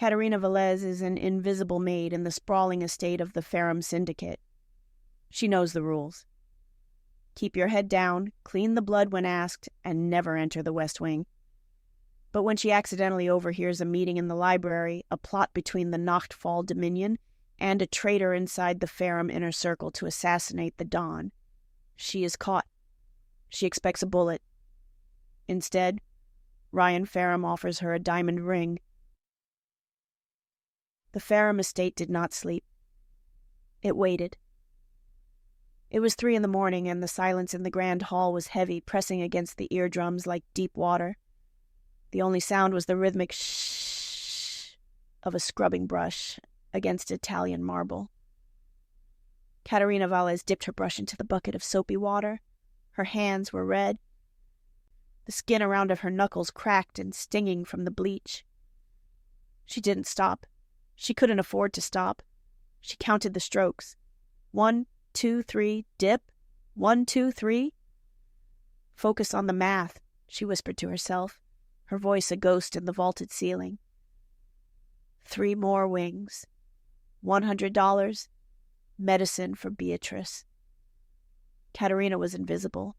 Catarina Valez is an invisible maid in the sprawling estate of the Ferrum Syndicate. She knows the rules. Keep your head down, clean the blood when asked, and never enter the West Wing. But when she accidentally overhears a meeting in the library, a plot between the Nachtfall Dominion and a traitor inside the Ferrum inner circle to assassinate the Don, she is caught. She expects a bullet. Instead, Rian Ferrum offers her a diamond ring. The Ferrum estate did not sleep. It waited. It was 3 a.m, and the silence in the grand hall was heavy, pressing against the eardrums like deep water. The only sound was the rhythmic shh of a scrubbing brush against Italian marble. Catarina Valez dipped her brush into the bucket of soapy water. Her hands were red. The skin around of her knuckles cracked and stinging from the bleach. She didn't stop. She couldn't afford to stop. She counted the strokes. 1, 2, 3, dip. 1, 2, 3. Focus on the math, she whispered to herself, her voice a ghost in the vaulted ceiling. 3 more wings. $100. Medicine for Beatrice. Catarina was invisible.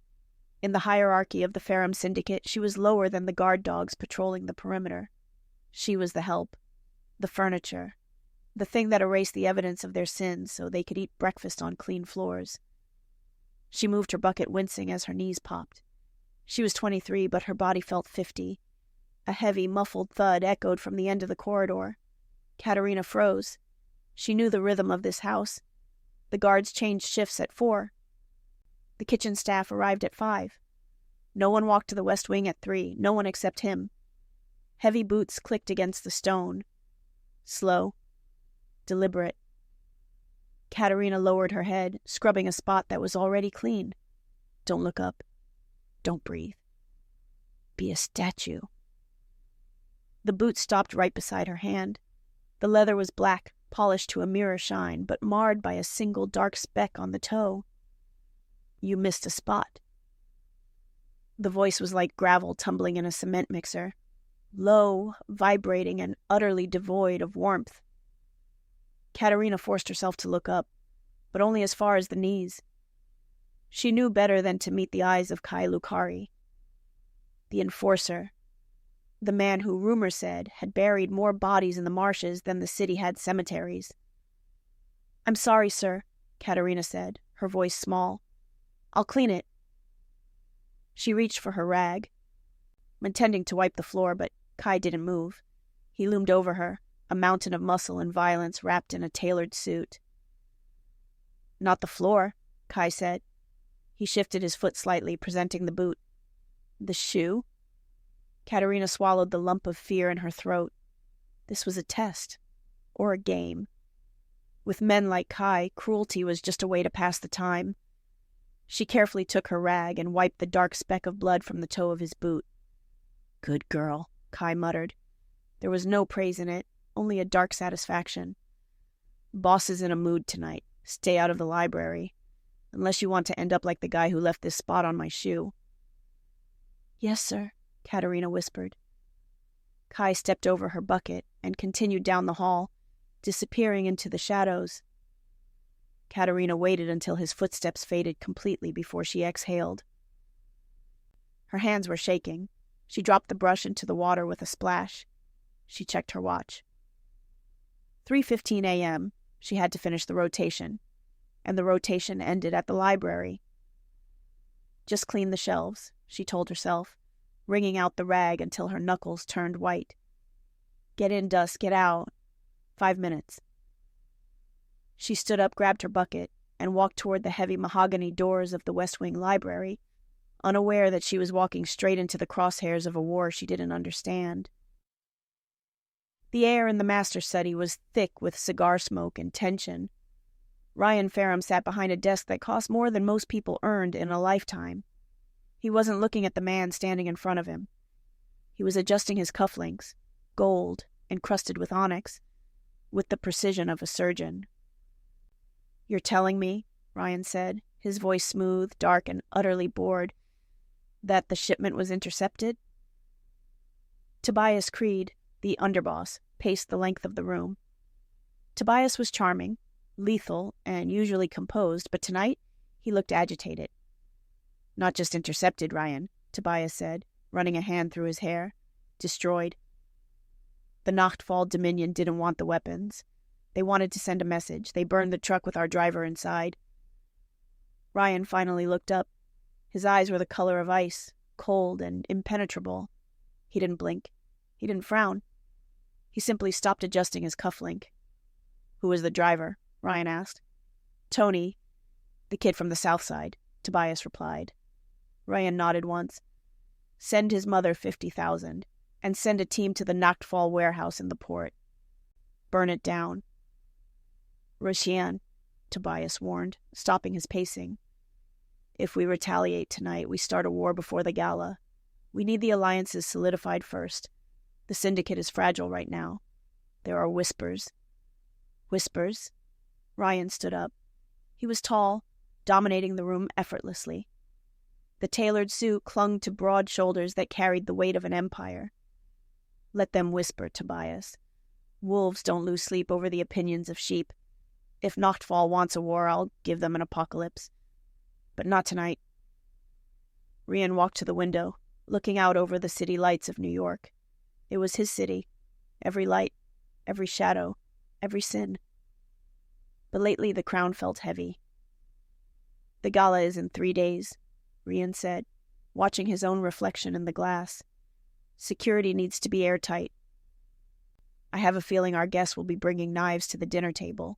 In the hierarchy of the Ferrum Syndicate, she was lower than the guard dogs patrolling the perimeter. She was the help, the furniture, the thing that erased the evidence of their sins so they could eat breakfast on clean floors. She moved her bucket, wincing as her knees popped. She was 23, but her body felt 50. A heavy, muffled thud echoed from the end of the corridor. Catarina froze. She knew the rhythm of this house. The guards changed shifts at 4. The kitchen staff arrived at 5. No one walked to the West Wing at 3, no one except him. Heavy boots clicked against the stone. Slow. Deliberate. Catarina lowered her head, scrubbing a spot that was already clean. Don't look up. Don't breathe. Be a statue. The boot stopped right beside her hand. The leather was black, polished to a mirror shine, but marred by a single dark speck on the toe. You missed a spot. The voice was like gravel tumbling in a cement mixer, low, vibrating, and utterly devoid of warmth. Catarina forced herself to look up, but only as far as the knees. She knew better than to meet the eyes of Kai Lucari. The enforcer, the man who, rumor said, had buried more bodies in the marshes than the city had cemeteries. "I'm sorry, sir," Catarina said, her voice small. "I'll clean it." She reached for her rag, intending to wipe the floor, but Kai didn't move. He loomed over her, a mountain of muscle and violence wrapped in a tailored suit. "Not the floor," Kai said. He shifted his foot slightly, presenting the boot. "The shoe?" Catarina swallowed the lump of fear in her throat. This was a test, or a game. With men like Kai, cruelty was just a way to pass the time. She carefully took her rag and wiped the dark speck of blood from the toe of his boot. "Good girl," Kai muttered. There was no praise in it, only a dark satisfaction. "Boss is in a mood tonight. Stay out of the library. Unless you want to end up like the guy who left this spot on my shoe." "Yes, sir," Catarina whispered. Kai stepped over her bucket and continued down the hall, disappearing into the shadows. Catarina waited until his footsteps faded completely before she exhaled. Her hands were shaking. She dropped the brush into the water with a splash. She checked her watch. 3:15 a.m. She had to finish the rotation, and the rotation ended at the library. Just clean the shelves, she told herself, wringing out the rag until her knuckles turned white. Get in, dust, get out. 5 minutes. She stood up, grabbed her bucket, and walked toward the heavy mahogany doors of the West Wing library, unaware that she was walking straight into the crosshairs of a war she didn't understand. The air in the master's study was thick with cigar smoke and tension. Rian Ferrum sat behind a desk that cost more than most people earned in a lifetime. He wasn't looking at the man standing in front of him. He was adjusting his cufflinks, gold, encrusted with onyx, with the precision of a surgeon. "You're telling me," Rian said, his voice smooth, dark, and utterly bored, "that the shipment was intercepted?" Tobias Creed, the underboss, paced the length of the room. Tobias was charming, lethal, and usually composed, but tonight he looked agitated. "Not just intercepted, Rian," Tobias said, running a hand through his hair. "Destroyed. The Nachtfall Dominion didn't want the weapons. They wanted to send a message. They burned the truck with our driver inside." Rian finally looked up. His eyes were the color of ice, cold and impenetrable. He didn't blink. He didn't frown. He simply stopped adjusting his cufflink. "Who was the driver?" Rian asked. "Tony, the kid from the south side," Tobias replied. Rian nodded once. "Send his mother 50,000, and send a team to the Nachtfall warehouse in the port. Burn it down." "Roshian," Tobias warned, stopping his pacing. "If we retaliate tonight, we start a war before the gala. We need the alliances solidified first. The Syndicate is fragile right now. There are whispers." "Whispers?" Rian stood up. He was tall, dominating the room effortlessly. The tailored suit clung to broad shoulders that carried the weight of an empire. "Let them whisper, Tobias. Wolves don't lose sleep over the opinions of sheep. If Nachtfall wants a war, I'll give them an apocalypse. But not tonight." Rian walked to the window, looking out over the city lights of New York. It was his city. Every light, every shadow, every sin. But lately the crown felt heavy. "The gala is in 3 days," Rian said, watching his own reflection in the glass. "Security needs to be airtight. I have a feeling our guests will be bringing knives to the dinner table."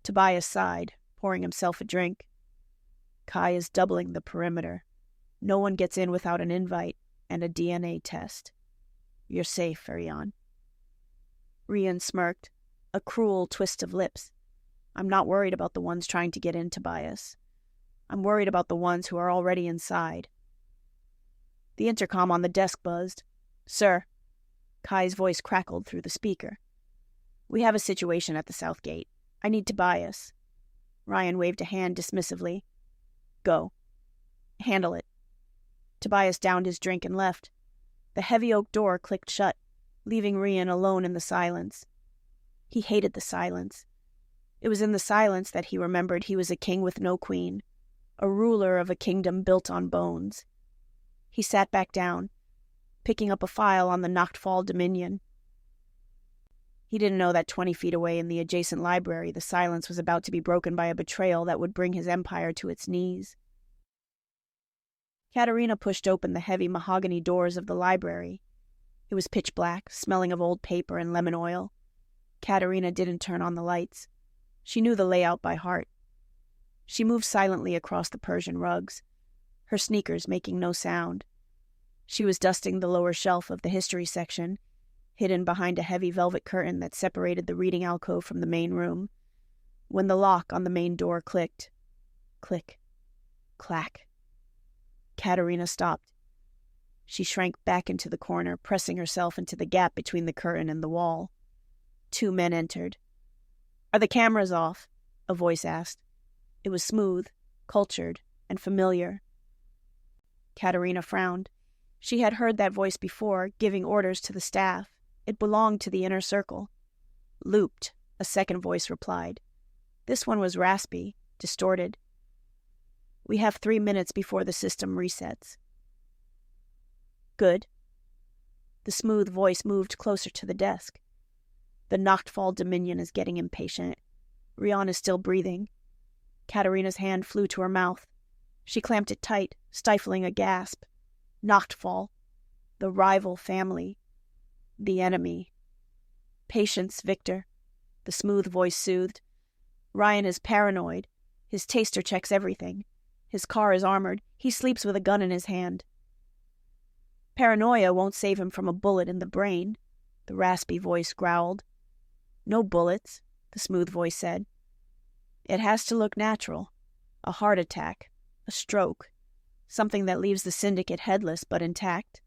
Tobias sighed, pouring himself a drink. "Kai is doubling the perimeter. No one gets in without an invite and a DNA test. You're safe, Rian." Rian smirked, a cruel twist of lips. "I'm not worried about the ones trying to get in, Tobias. I'm worried about the ones who are already inside." The intercom on the desk buzzed. "Sir." Kai's voice crackled through the speaker. "We have a situation at the South Gate. I need Tobias." Rian waved a hand dismissively. "Go. Handle it." Tobias downed his drink and left. The heavy oak door clicked shut, leaving Rian alone in the silence. He hated the silence. It was in the silence that he remembered he was a king with no queen, a ruler of a kingdom built on bones. He sat back down, picking up a file on the Nachtfall Dominion. He didn't know that 20 feet away in the adjacent library, the silence was about to be broken by a betrayal that would bring his empire to its knees. Catarina pushed open the heavy mahogany doors of the library. It was pitch black, smelling of old paper and lemon oil. Catarina didn't turn on the lights. She knew the layout by heart. She moved silently across the Persian rugs, her sneakers making no sound. She was dusting the lower shelf of the history section, hidden behind a heavy velvet curtain that separated the reading alcove from the main room, when the lock on the main door clicked. Click. Clack. Catarina stopped. She shrank back into the corner, pressing herself into the gap between the curtain and the wall. 2 men entered. "Are the cameras off?" a voice asked. It was smooth, cultured, and familiar. Catarina frowned. She had heard that voice before, giving orders to the staff. It belonged to the inner circle. "Looped," a second voice replied. This one was raspy, distorted. "We have 3 minutes before the system resets." "Good." The smooth voice moved closer to the desk. "The Nachtfall Dominion is getting impatient. Rian is still breathing." Catarina's hand flew to her mouth. She clamped it tight, stifling a gasp. Nachtfall. The rival family. The enemy. "Patience, Victor," the smooth voice soothed. "Rian is paranoid. His taster checks everything. His car is armored. He sleeps with a gun in his hand." "Paranoia won't save him from a bullet in the brain," the raspy voice growled. "No bullets," the smooth voice said. "It has to look natural. A heart attack, a stroke, something that leaves the Syndicate headless but intact.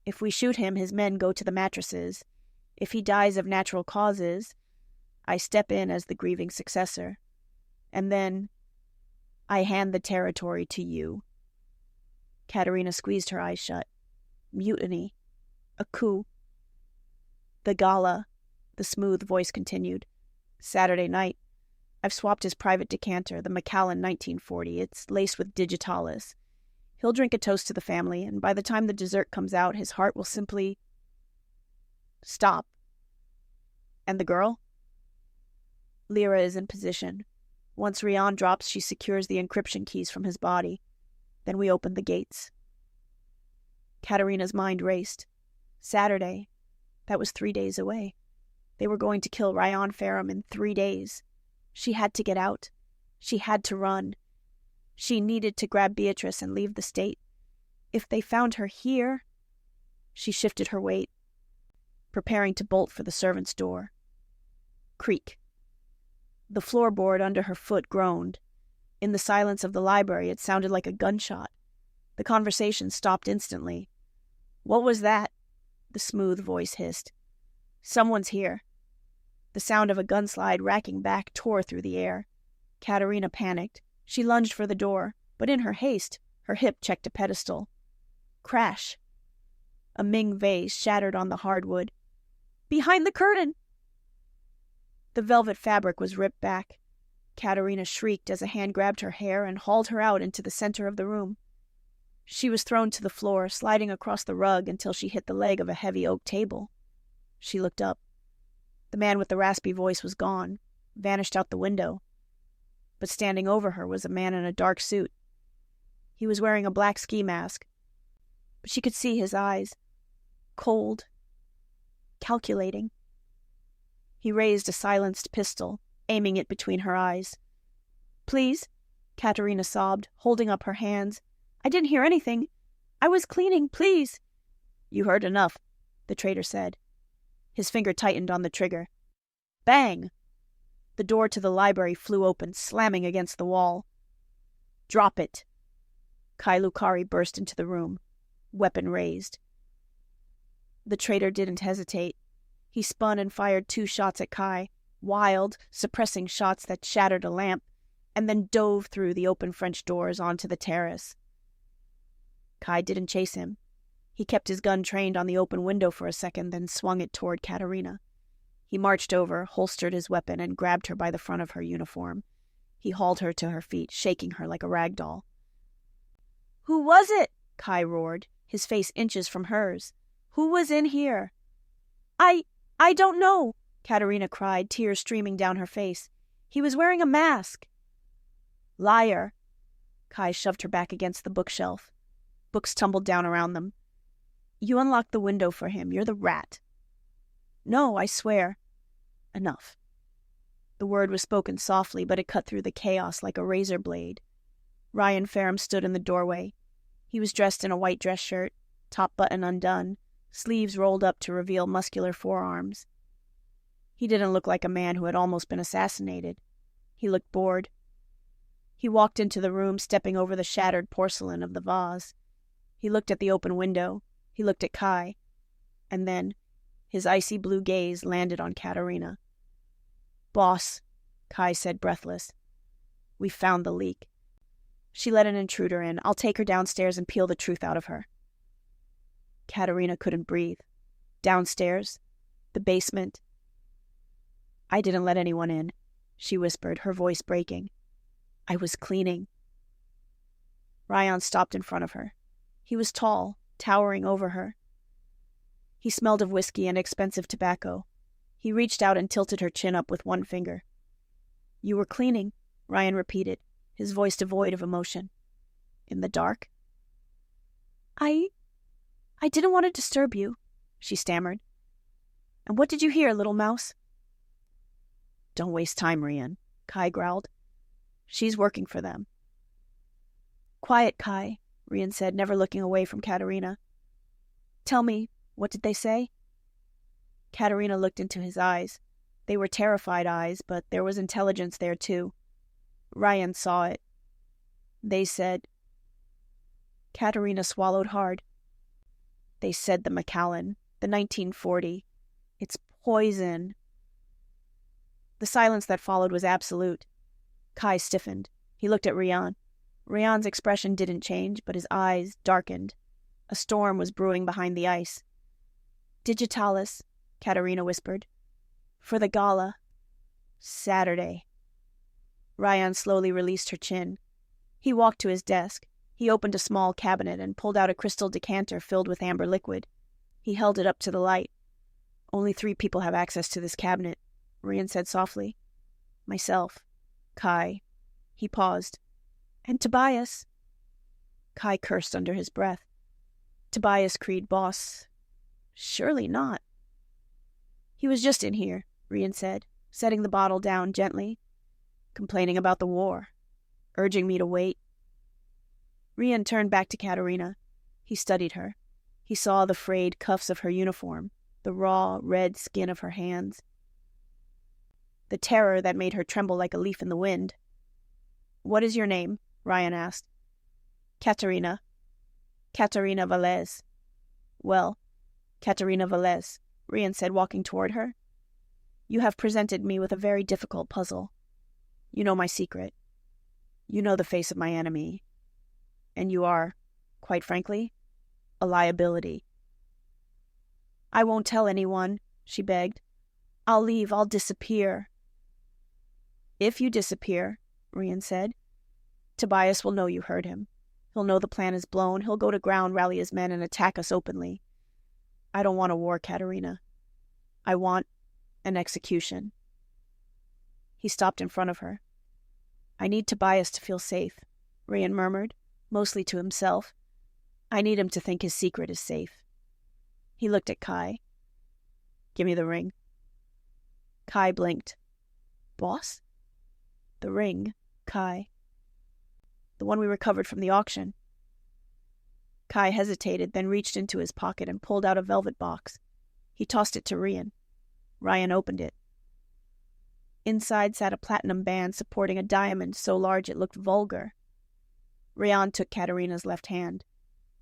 If we shoot him, his men go to the mattresses. If he dies of natural causes, I step in as the grieving successor. And then I hand the territory to you." Catarina squeezed her eyes shut. Mutiny. A coup. The gala, the smooth voice continued. Saturday night. I've swapped his private decanter, the Macallan 1940. It's laced with digitalis. He'll drink a toast to the family, and by the time the dessert comes out, his heart will simply stop. And the girl? Lyra is in position. Once Rian drops, she secures the encryption keys from his body. Then we open the gates. Catarina's mind raced. Saturday. That was 3 days away. They were going to kill Rian Ferrum in 3 days. She had to get out. She had to run. She needed to grab Beatrice and leave the state. If they found her here... She shifted her weight, preparing to bolt for the servants' door. Creak. The floorboard under her foot groaned. In the silence of the library, it sounded like a gunshot. The conversation stopped instantly. "What was that?" the smooth voice hissed. "Someone's here." The sound of a gunslide racking back tore through the air. Catarina panicked. She lunged for the door, but in her haste, her hip checked a pedestal. Crash. A Ming vase shattered on the hardwood. "Behind the curtain!" The velvet fabric was ripped back. Catarina shrieked as a hand grabbed her hair and hauled her out into the center of the room. She was thrown to the floor, sliding across the rug until she hit the leg of a heavy oak table. She looked up. The man with the raspy voice was gone, vanished out the window. But standing over her was a man in a dark suit. He was wearing a black ski mask, but she could see his eyes. Cold. Calculating. He raised a silenced pistol, aiming it between her eyes. "Please," Catarina sobbed, holding up her hands. "I didn't hear anything. I was cleaning, please." "You heard enough," the traitor said. His finger tightened on the trigger. Bang! The door to the library flew open, slamming against the wall. "Drop it!" Kai Lukari burst into the room, weapon raised. The traitor didn't hesitate. He spun and fired 2 shots at Kai, wild, suppressing shots that shattered a lamp, and then dove through the open French doors onto the terrace. Kai didn't chase him. He kept his gun trained on the open window for a second, then swung it toward Catarina. He marched over, holstered his weapon, and grabbed her by the front of her uniform. He hauled her to her feet, shaking her like a rag doll. "Who was it?" Kai roared, his face inches from hers. "Who was in here?" I don't know," Catarina cried, tears streaming down her face. "He was wearing a mask." "Liar." Kai shoved her back against the bookshelf. Books tumbled down around them. "You unlocked the window for him. You're the rat." "No, I swear." "Enough." The word was spoken softly, but it cut through the chaos like a razor blade. Rian Ferrum stood in the doorway. He was dressed in a white dress shirt, top button undone, sleeves rolled up to reveal muscular forearms. He didn't look like a man who had almost been assassinated. He looked bored. He walked into the room, stepping over the shattered porcelain of the vase. He looked at the open window. He looked at Kai. And then, his icy blue gaze landed on Catarina. "Boss," Kai said, breathless. "We found the leak. She let an intruder in. I'll take her downstairs and peel the truth out of her." Catarina couldn't breathe. Downstairs? The basement? "I didn't let anyone in," she whispered, her voice breaking. "I was cleaning." Rian stopped in front of her. He was tall, towering over her. He smelled of whiskey and expensive tobacco. He reached out and tilted her chin up with one finger. "You were cleaning," Rian repeated, his voice devoid of emotion. "In the dark?" I didn't want to disturb you," she stammered. "And what did you hear, little mouse?" "Don't waste time, Rian," Kai growled. "She's working for them." "Quiet, Kai," Rian said, never looking away from Catarina. "Tell me, what did they say?" Catarina looked into his eyes. They were terrified eyes, but there was intelligence there too. Rian saw it. "They said..." Catarina swallowed hard. "They said the Macallan, the 1940. It's poison." The silence that followed was absolute. Kai stiffened. He looked at Rian. Rian's expression didn't change, but his eyes darkened. A storm was brewing behind the ice. "Digitalis," Catarina whispered. For the gala. Saturday. Rian slowly released her chin. He walked to his desk. He opened a small cabinet and pulled out a crystal decanter filled with amber liquid. He held it up to the light. Only 3 people have access to this cabinet, Rian said softly. Myself. Kai. He paused. And Tobias. Kai cursed under his breath. Tobias Creed, boss. Surely not. He was just in here, Rian said, setting the bottle down gently. Complaining about the war. Urging me to wait. Rian turned back to Catarina. He studied her. He saw the frayed cuffs of her uniform, the raw, red skin of her hands. The terror that made her tremble like a leaf in the wind. What is your name? Rian asked. Catarina. Catarina Valez. Well, Catarina Valez, Rian said, walking toward her. You have presented me with a very difficult puzzle. You know my secret. You know the face of my enemy. And you are, quite frankly, a liability. I won't tell anyone, she begged. I'll leave, I'll disappear. If you disappear, Rian said, Tobias will know you heard him. He'll know the plan is blown. He'll go to ground, rally his men, and attack us openly. I don't want a war, Catarina. I want an execution. He stopped in front of her. I need Tobias to feel safe, Rian murmured, mostly to himself. I need him to think his secret is safe. He looked at Kai. Give me the ring. Kai blinked. Boss? The ring, Kai. The one we recovered from the auction. Kai hesitated, then reached into his pocket and pulled out a velvet box. He tossed it to Rian. Rian opened it. Inside sat a platinum band supporting a diamond so large it looked vulgar. Rian took Catarina's left hand.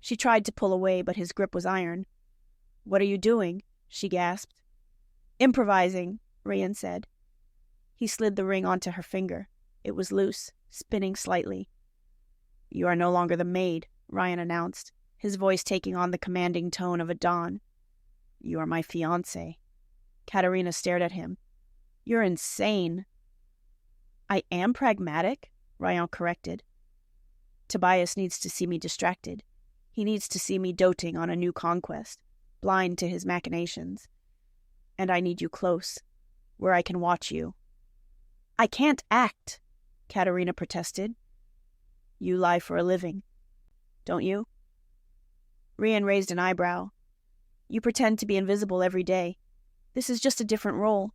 She tried to pull away, but his grip was iron. What are you doing? She gasped. Improvising, Rian said. He slid the ring onto her finger. It was loose, spinning slightly. You are no longer the maid, Rian announced, his voice taking on the commanding tone of a don. You are my fiancée. Catarina stared at him. You're insane. I am pragmatic, Rian corrected. Tobias needs to see me distracted. He needs to see me doting on a new conquest, blind to his machinations. And I need you close, where I can watch you. I can't act, Catarina protested. You lie for a living, don't you? Rian raised an eyebrow. You pretend to be invisible every day. This is just a different role.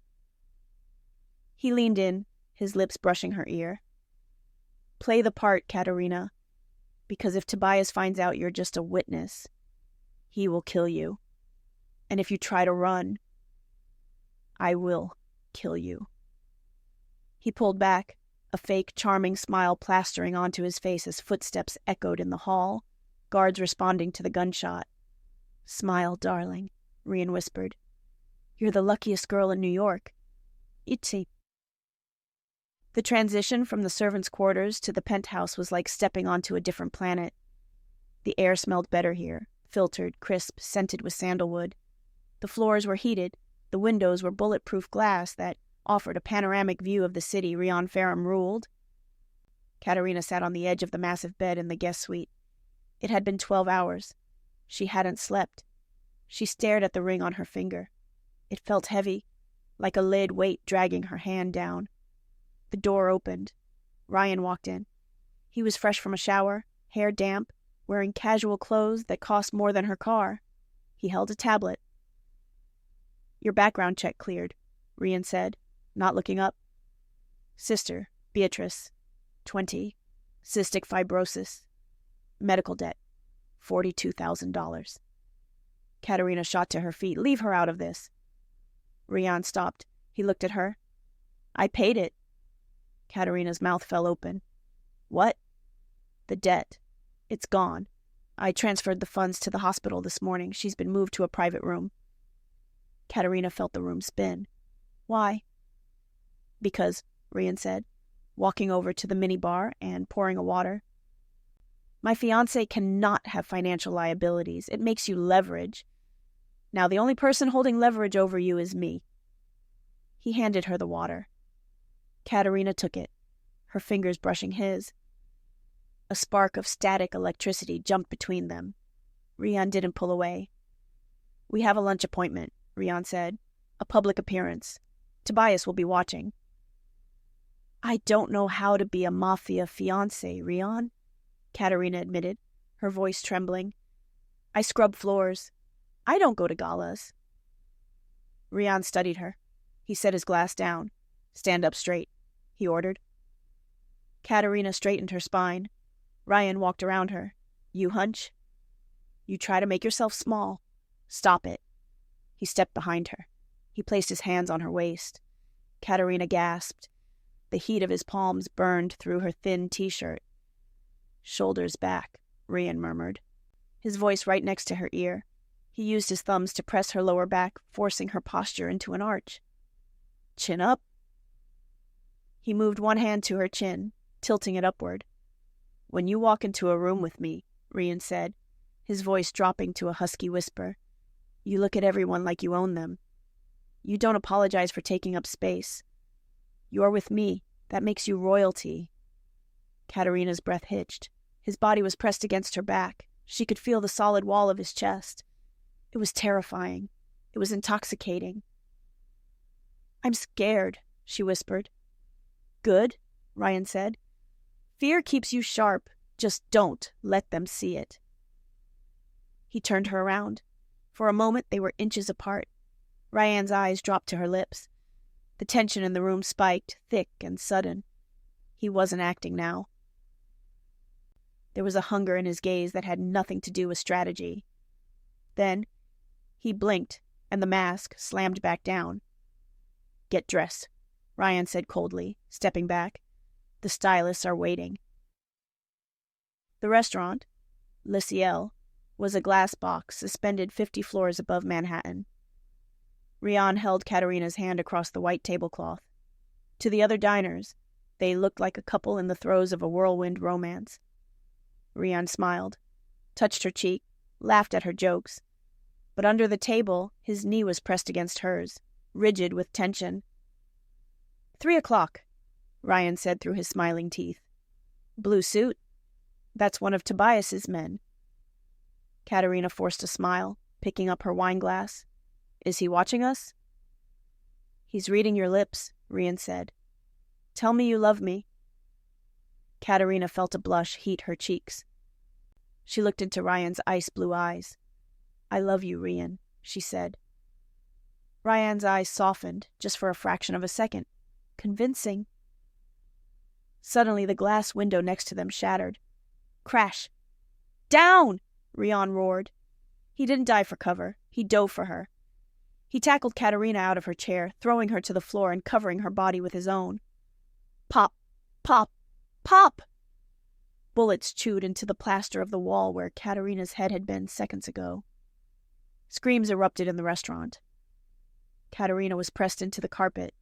He leaned in, his lips brushing her ear. Play the part, Catarina, because if Tobias finds out you're just a witness, he will kill you. And if you try to run, I will kill you. He pulled back, a fake, charming smile plastering onto his face as footsteps echoed in the hall, guards responding to the gunshot. Smile, darling, Rian whispered. You're the luckiest girl in New York. Itzy. The transition from the servants' quarters to the penthouse was like stepping onto a different planet. The air smelled better here, filtered, crisp, scented with sandalwood. The floors were heated, the windows were bulletproof glass that offered a panoramic view of the city Rian Ferrum ruled. Catarina sat on the edge of the massive bed in the guest suite. It had been 12 hours. She hadn't slept. She stared at the ring on her finger. It felt heavy, like a lead weight dragging her hand down. The door opened. Rian walked in. He was fresh from a shower, hair damp, wearing casual clothes that cost more than her car. He held a tablet. Your background check cleared, Rian said, not looking up. Sister, Beatrice, 20, cystic fibrosis, medical debt, $42,000. Catarina shot to her feet. Leave her out of this. Rian stopped. He looked at her. I paid it. Catarina's mouth fell open. What? The debt. It's gone. I transferred the funds to the hospital this morning. She's been moved to a private room. Catarina felt the room spin. Why? Because, Rian said, walking over to the minibar and pouring a water. My fiancé cannot have financial liabilities. It makes you leverage. Now the only person holding leverage over you is me." He handed her the water. Catarina took it, her fingers brushing his. A spark of static electricity jumped between them. Rian didn't pull away. "We have a lunch appointment," Rian said. "A public appearance. Tobias will be watching." "I don't know how to be a mafia fiancée, Rian," Catarina admitted, her voice trembling. "I scrub floors. I don't go to galas." Rian studied her. He set his glass down. "Stand up straight," he ordered. Catarina straightened her spine. Rian walked around her. "You hunch. You try to make yourself small. Stop it." He stepped behind her. He placed his hands on her waist. Catarina gasped. The heat of his palms burned through her thin t-shirt. "Shoulders back," Rian murmured, his voice right next to her ear. He used his thumbs to press her lower back, forcing her posture into an arch. "Chin up." He moved one hand to her chin, tilting it upward. "When you walk into a room with me," Rian said, his voice dropping to a husky whisper, "you look at everyone like you own them. You don't apologize for taking up space. You're with me. That makes you royalty." Catarina's breath hitched. His body was pressed against her back. She could feel the solid wall of his chest. It was terrifying. It was intoxicating. "I'm scared," she whispered. "Good," Rian said. "Fear keeps you sharp. Just don't let them see it." He turned her around. For a moment they were inches apart. Rian's eyes dropped to her lips. The tension in the room spiked, thick and sudden. He wasn't acting now. There was a hunger in his gaze that had nothing to do with strategy. Then he blinked, and the mask slammed back down. "Get dressed," Rian said coldly, stepping back. "The stylists are waiting." The restaurant, Le Ciel, was a glass box suspended 50 floors above Manhattan. Rian held Catarina's hand across the white tablecloth. To the other diners, they looked like a couple in the throes of a whirlwind romance. Rian smiled, touched her cheek, laughed at her jokes. But under the table, his knee was pressed against hers, rigid with tension. 3:00, Rian said through his smiling teeth. "Blue suit. That's one of Tobias's men." Catarina forced a smile, picking up her wineglass. "Is he watching us?" "He's reading your lips," Rian said. "Tell me you love me." Catarina felt a blush heat her cheeks. She looked into Rian's ice-blue eyes. "I love you, Rian," she said. Rian's eyes softened, just for a fraction of a second. Convincing. Suddenly the glass window next to them shattered. Crash. "Down!" Rian roared. He didn't dive for cover. He dove for her. He tackled Catarina out of her chair, throwing her to the floor and covering her body with his own. Pop! Pop! Pop! Bullets chewed into the plaster of the wall where Catarina's head had been seconds ago. Screams erupted in the restaurant. Catarina was pressed into the carpet,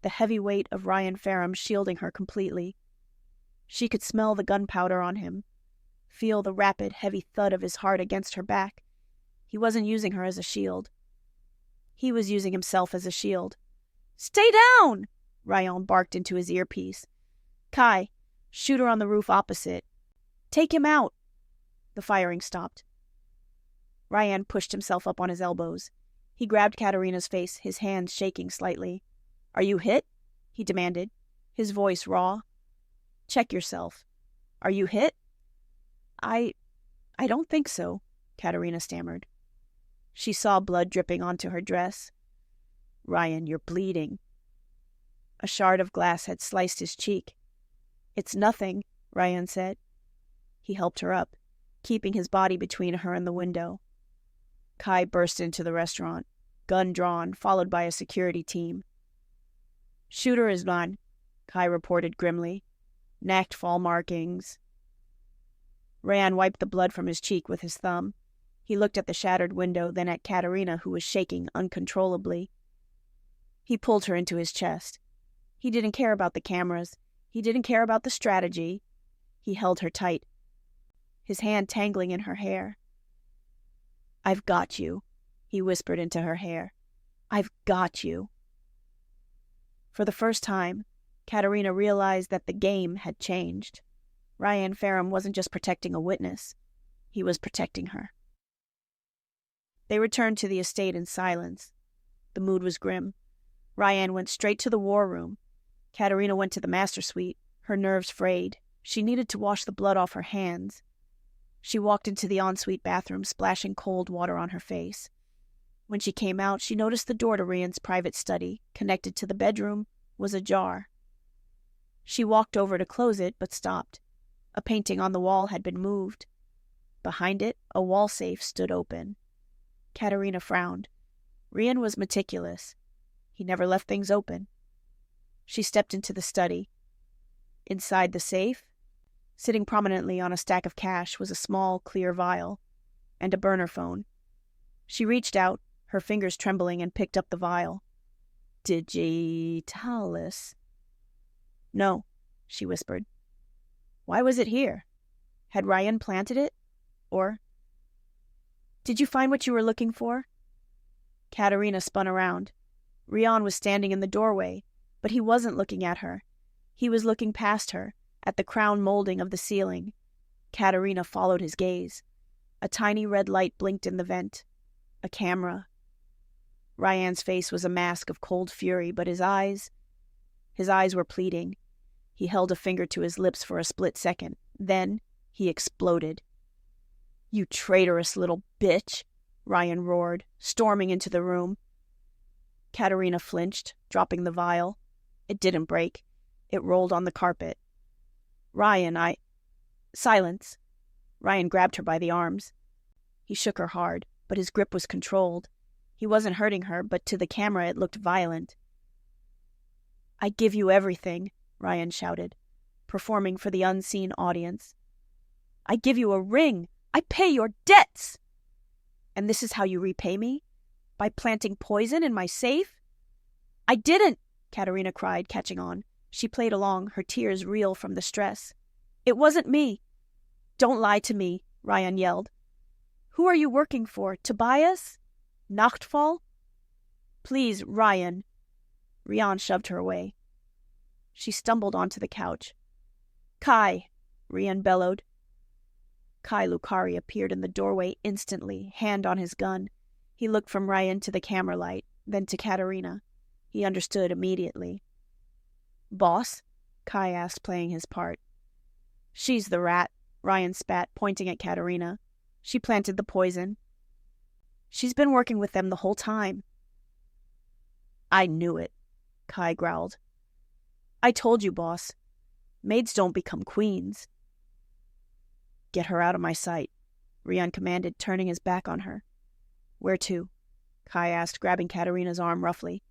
the heavy weight of Rian Ferrum shielding her completely. She could smell the gunpowder on him, feel the rapid, heavy thud of his heart against her back. He wasn't using her as a shield. He was using himself as a shield. "Stay down!" Rian barked into his earpiece. "Kai, shoot her on the roof opposite. Take him out." The firing stopped. Rian pushed himself up on his elbows. He grabbed Catarina's face, his hands shaking slightly. "Are you hit?" he demanded, his voice raw. "Check yourself. Are you hit?" I don't think so," Catarina stammered. She saw blood dripping onto her dress. "Rian, you're bleeding." A shard of glass had sliced his cheek. "It's nothing," Rian said. He helped her up, keeping his body between her and the window. Kai burst into the restaurant, gun drawn, followed by a security team. "Shooter is gone," Kai reported grimly. "Knacked fall markings." Rian wiped the blood from his cheek with his thumb. He looked at the shattered window, then at Catarina, who was shaking uncontrollably. He pulled her into his chest. He didn't care about the cameras. He didn't care about the strategy. He held her tight, his hand tangling in her hair. "I've got you," he whispered into her hair. "I've got you." For the first time, Catarina realized that the game had changed. Rian Ferrum wasn't just protecting a witness. He was protecting her. They returned to the estate in silence. The mood was grim. Rian went straight to the war room. Catarina went to the master suite, her nerves frayed. She needed to wash the blood off her hands. She walked into the ensuite bathroom, splashing cold water on her face. When she came out, she noticed the door to Rian's private study, connected to the bedroom, was ajar. She walked over to close it, but stopped. A painting on the wall had been moved. Behind it, a wall safe stood open. Catarina frowned. Rian was meticulous. He never left things open. She stepped into the study. Inside the safe, sitting prominently on a stack of cash, was a small, clear vial and a burner phone. She reached out, her fingers trembling, and picked up the vial. "Digitalis." "No," she whispered. Why was it here? Had Rian planted it? Or... "Did you find what you were looking for?" Catarina spun around. Rian was standing in the doorway, but he wasn't looking at her. He was looking past her, at the crown molding of the ceiling. Catarina followed his gaze. A tiny red light blinked in the vent. A camera. Rian's face was a mask of cold fury, but his eyes were pleading. He held a finger to his lips for a split second. Then he exploded. "You traitorous little bitch!" Rian roared, storming into the room. Catarina flinched, dropping the vial. It didn't break. It rolled on the carpet. "Rian, Silence." Rian grabbed her by the arms. He shook her hard, but his grip was controlled. He wasn't hurting her, but to the camera it looked violent. "I give you everything," Rian shouted, performing for the unseen audience. "I give you a ring. I pay your debts. And this is how you repay me? By planting poison in my safe?" "I didn't," Catarina cried, catching on. She played along, her tears real from the stress. "It wasn't me." "Don't lie to me," Rian yelled. "Who are you working for? Tobias? Nachtfall?" "Please, Rian." Rian shoved her away. She stumbled onto the couch. "Kai," Rian bellowed. Kai Lucari appeared in the doorway instantly, hand on his gun. He looked from Rian to the camera light, then to Catarina. He understood immediately. "Boss?" Kai asked, playing his part. "She's the rat," Rian spat, pointing at Catarina. "She planted the poison. She's been working with them the whole time." "I knew it," Kai growled. "I told you, boss. Maids don't become queens." "Get her out of my sight," Rian commanded, turning his back on her. "Where to?" Kai asked, grabbing Catarina's arm roughly.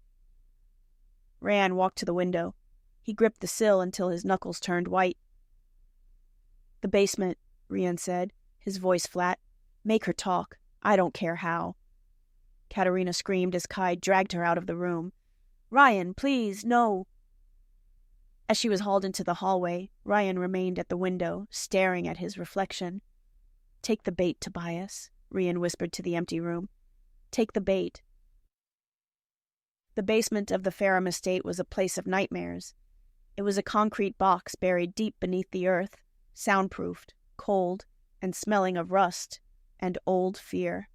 Rian walked to the window. He gripped the sill until his knuckles turned white. "The basement," Rian said, his voice flat. "Make her talk. I don't care how." Catarina screamed as Kai dragged her out of the room. "Rian, please, no." As she was hauled into the hallway, Rian remained at the window, staring at his reflection. "Take the bait, Tobias," Rian whispered to the empty room. "Take the bait." The basement of the Ferrum estate was a place of nightmares. It was a concrete box buried deep beneath the earth, soundproofed, cold, and smelling of rust and old fear.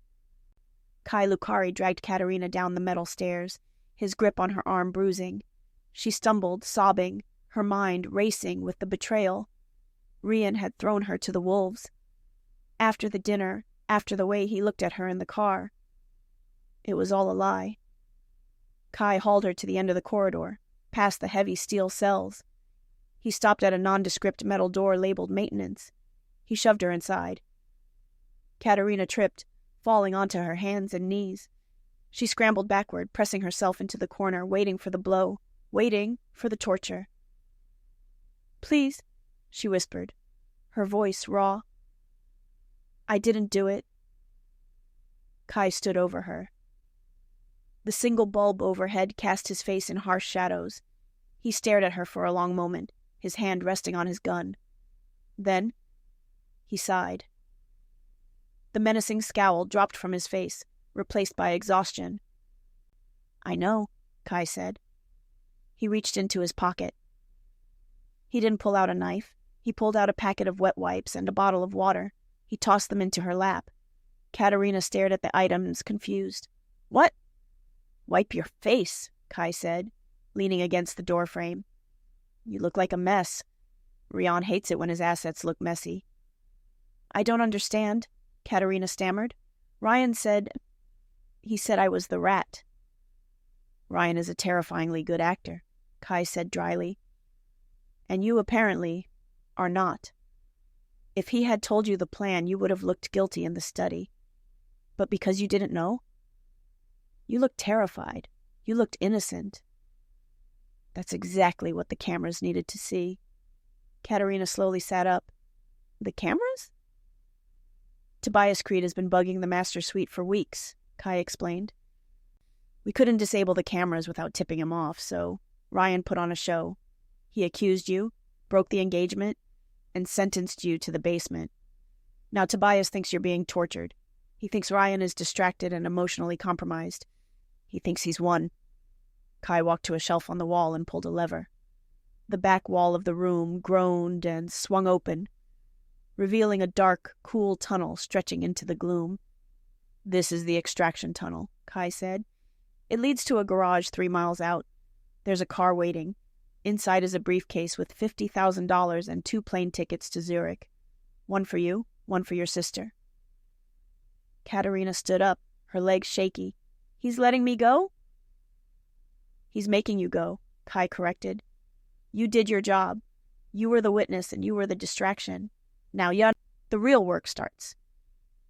Kai Lucari dragged Catarina down the metal stairs, his grip on her arm bruising. She stumbled, sobbing, her mind racing with the betrayal. Rian had thrown her to the wolves. After the dinner, after the way he looked at her in the car. It was all a lie. Kai hauled her to the end of the corridor, past the heavy steel cells. He stopped at a nondescript metal door labeled maintenance. He shoved her inside. Catarina tripped, falling onto her hands and knees. She scrambled backward, pressing herself into the corner, waiting for the blow, waiting for the torture. "Please," she whispered, her voice raw. "I didn't do it." Kai stood over her. The single bulb overhead cast his face in harsh shadows. He stared at her for a long moment, his hand resting on his gun. Then he sighed. The menacing scowl dropped from his face. replaced by exhaustion. I know, Kai said. He reached into his pocket. He didn't pull out a knife. He pulled out a packet of wet wipes and a bottle of water. He tossed them into her lap. Catarina stared at the items, confused. What? Wipe your face, Kai said, leaning against the doorframe. You look like a mess. Rian hates it when his assets look messy. I don't understand, Catarina stammered. Rian said... He said I was the rat. Rian is a terrifyingly good actor, Kai said dryly. And you apparently are not. If he had told you the plan, you would have looked guilty in the study. But because you didn't know? You looked terrified. You looked innocent. That's exactly what the cameras needed to see. Catarina slowly sat up. The cameras? Tobias Creed has been bugging the master suite for weeks, Kai explained. We couldn't disable the cameras without tipping him off, so Rian put on a show. He accused you, broke the engagement, and sentenced you to the basement. Now Tobias thinks you're being tortured. He thinks Rian is distracted and emotionally compromised. He thinks he's won. Kai walked to a shelf on the wall and pulled a lever. The back wall of the room groaned and swung open, revealing a dark, cool tunnel stretching into the gloom. This is the extraction tunnel, Kai said. It leads to a garage 3 miles out. There's a car waiting. Inside is a briefcase with $50,000 and 2 plane tickets to Zurich. One for you, one for your sister. Catarina stood up, her legs shaky. He's letting me go? He's making you go, Kai corrected. You did your job. You were the witness and you were the distraction. Now, the real work starts.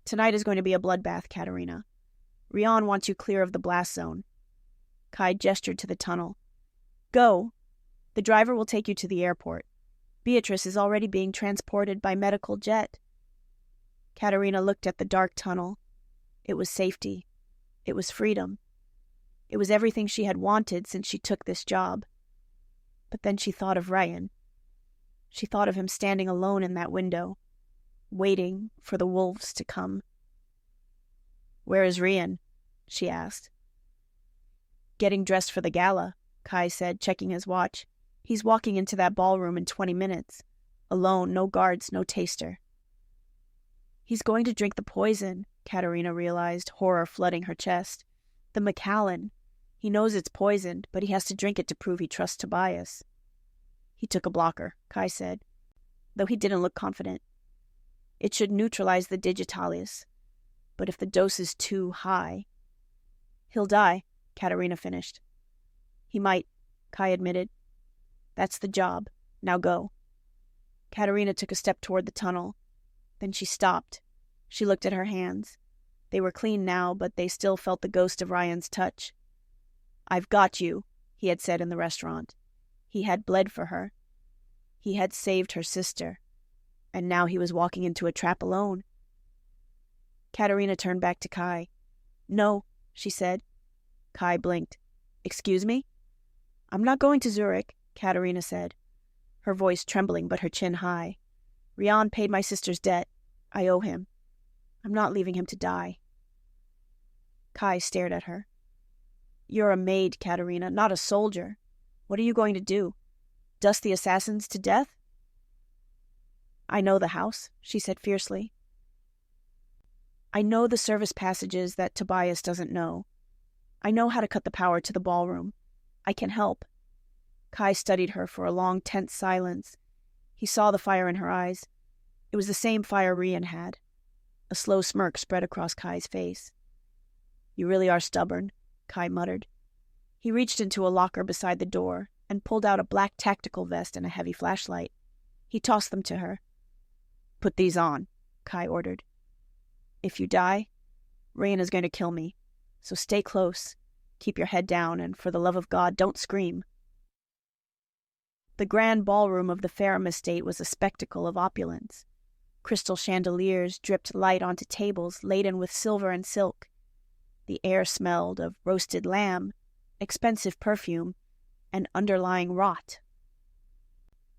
Tonight is going to be a bloodbath, Catarina. Rian wants you clear of the blast zone. Kai gestured to the tunnel. Go. The driver will take you to the airport. Beatrice is already being transported by medical jet. Catarina looked at the dark tunnel. It was safety. It was freedom. It was everything she had wanted since she took this job. But then she thought of Rian. She thought of him standing alone in that window, waiting for the wolves to come. Where is Rian? She asked. Getting dressed for the gala, Kai said, checking his watch. He's walking into that ballroom in 20 minutes. Alone, no guards, no taster. He's going to drink the poison, Catarina realized, horror flooding her chest. The Macallan. He knows it's poisoned, but he has to drink it to prove he trusts Tobias. He took a blocker, Kai said, though he didn't look confident. It should neutralize the digitalis, but if the dose is too high... He'll die, Catarina finished. He might, Kai admitted. That's the job. Now go. Catarina took a step toward the tunnel. Then she stopped. She looked at her hands. They were clean now, but they still felt the ghost of Rian's touch. I've got you, he had said in the restaurant. He had bled for her. He had saved her sister. And now he was walking into a trap alone. Catarina turned back to Kai. No, she said. Kai blinked. Excuse me? I'm not going to Zurich, Catarina said, her voice trembling but her chin high. Rian paid my sister's debt. I owe him. I'm not leaving him to die. Kai stared at her. You're a maid, Catarina, not a soldier. What are you going to do? Dust the assassins to death? I know the house, she said fiercely. I know the service passages that Tobias doesn't know. I know how to cut the power to the ballroom. I can help. Kai studied her for a long, tense silence. He saw the fire in her eyes. It was the same fire Rian had. A slow smirk spread across Kai's face. You really are stubborn, Kai muttered. He reached into a locker beside the door and pulled out a black tactical vest and a heavy flashlight. He tossed them to her. Put these on, Kai ordered. If you die, Rian is going to kill me. So stay close, keep your head down, and for the love of God, don't scream. The grand ballroom of the Ferrum estate was a spectacle of opulence. Crystal chandeliers dripped light onto tables laden with silver and silk. The air smelled of roasted lamb, expensive perfume, and underlying rot.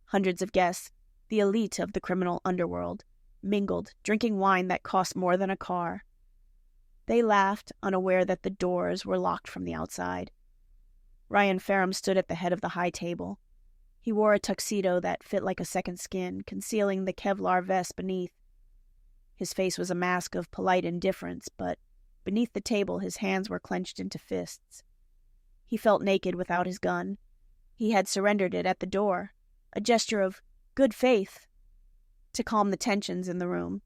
Hundreds of guests, the elite of the criminal underworld, mingled, drinking wine that cost more than a car. They laughed, unaware that the doors were locked from the outside. Rian Ferrum stood at the head of the high table. He wore a tuxedo that fit like a second skin, concealing the Kevlar vest beneath. His face was a mask of polite indifference, but beneath the table his hands were clenched into fists. He felt naked without his gun. He had surrendered it at the door, a gesture of good faith, to calm the tensions in the room.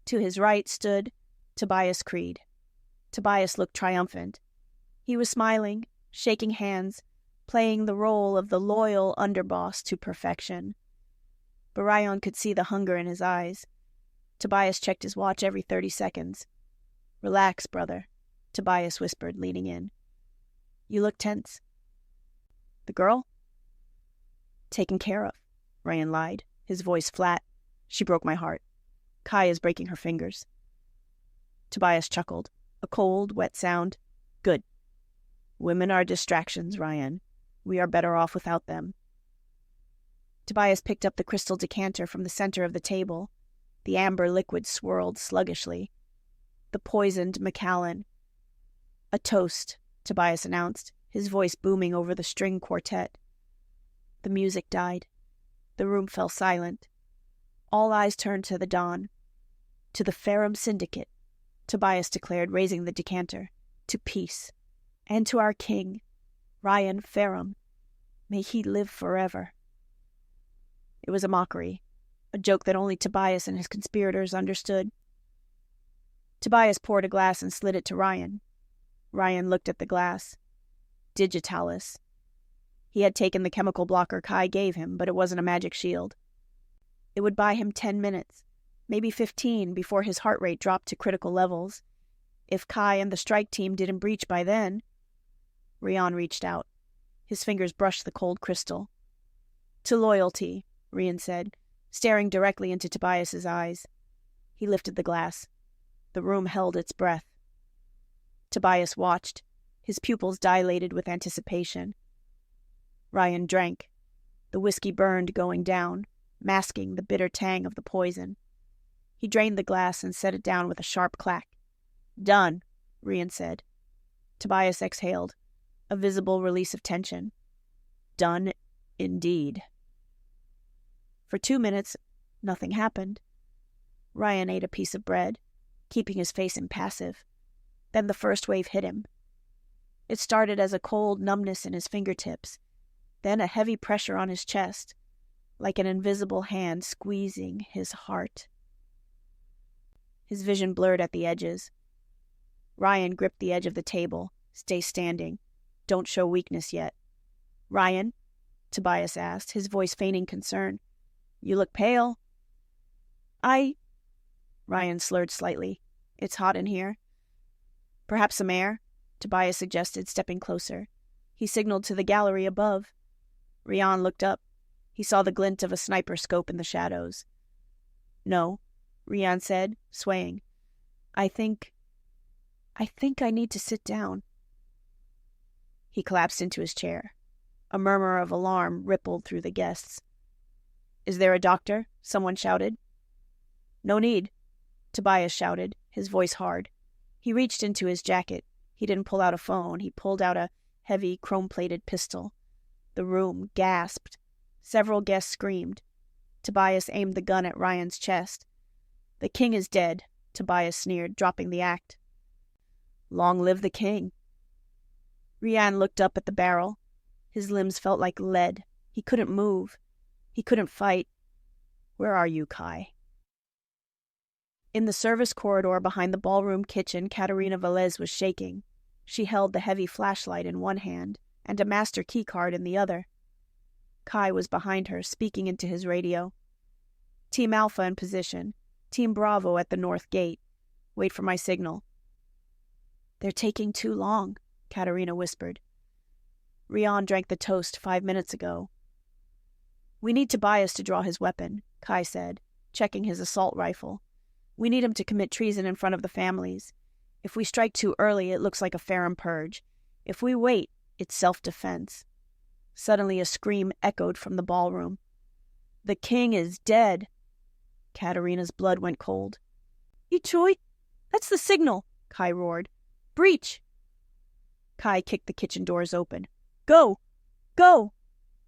To his right stood Tobias Creed. Tobias looked triumphant. He was smiling, shaking hands, playing the role of the loyal underboss to perfection. But Rian could see the hunger in his eyes. Tobias checked his watch every 30 seconds. "Relax, brother," Tobias whispered, leaning in. "You look tense." "The girl?" "Taken care of," Rian lied, his voice flat. "She broke my heart. Kai is breaking her fingers." Tobias chuckled. A cold, wet sound. "Good. Women are distractions, Rian. We are better off without them." Tobias picked up the crystal decanter from the center of the table. The amber liquid swirled sluggishly. The poisoned Macallan. "A toast," Tobias announced, his voice booming over the string quartet. The music died. The room fell silent. All eyes turned to the dawn. "To the Ferrum Syndicate," Tobias declared, raising the decanter. "To peace. And to our king, Rian Ferrum. May he live forever." It was a mockery, a joke that only Tobias and his conspirators understood. Tobias poured a glass and slid it to Rian. Rian looked at the glass. Digitalis. He had taken the chemical blocker Kai gave him, but it wasn't a magic shield. It would buy him 10 minutes, maybe 15, before his heart rate dropped to critical levels. If Kai and the strike team didn't breach by then. Rian reached out. His fingers brushed the cold crystal. "To loyalty," Rian said, staring directly into Tobias's eyes. He lifted the glass. The room held its breath. Tobias watched, his pupils dilated with anticipation. Rian drank. The whiskey burned going down, masking the bitter tang of the poison. He drained the glass and set it down with a sharp clack. "Done," Rian said. Tobias exhaled, a visible release of tension. "Done, indeed." For 2 minutes, nothing happened. Rian ate a piece of bread, keeping his face impassive. Then the first wave hit him. It started as a cold numbness in his fingertips, then a heavy pressure on his chest, like an invisible hand squeezing his heart. His vision blurred at the edges. Rian gripped the edge of the table. "Stay standing. Don't show weakness yet." "Rian?" Tobias asked, his voice feigning concern. "You look pale." Rian slurred slightly. "It's hot in here." "Perhaps some air," Tobias suggested, stepping closer. He signaled to the gallery above. Rian looked up. He saw the glint of a sniper scope in the shadows. "No," Rian said, swaying. I think I need to sit down." He collapsed into his chair. A murmur of alarm rippled through the guests. "Is there a doctor?" someone shouted. "No need," Tobias shouted, his voice hard. He reached into his jacket. He didn't pull out a phone. He pulled out a heavy, chrome-plated pistol. The room gasped. Several guests screamed. Tobias aimed the gun at Rian's chest. "The king is dead," Tobias sneered, dropping the act. "Long live the king." Rian looked up at the barrel. His limbs felt like lead. He couldn't move. He couldn't fight. "Where are you, Kai?" In the service corridor behind the ballroom kitchen, Catarina Valez was shaking. She held the heavy flashlight in one hand and a master keycard in the other. Kai was behind her, speaking into his radio. "Team Alpha in position. Team Bravo at the north gate. Wait for my signal." "They're taking too long," Catarina whispered. "Rian drank the toast 5 minutes ago." "We need Tobias to draw his weapon," Kai said, checking his assault rifle. "We need him to commit treason in front of the families. If we strike too early, it looks like a Ferrum purge. If we wait, it's self-defense." Suddenly a scream echoed from the ballroom. "The king is dead!" Catarina's blood went cold. "Ichoi, that's the signal!" Kai roared. Breach! Kai kicked the kitchen doors open. Go! Go!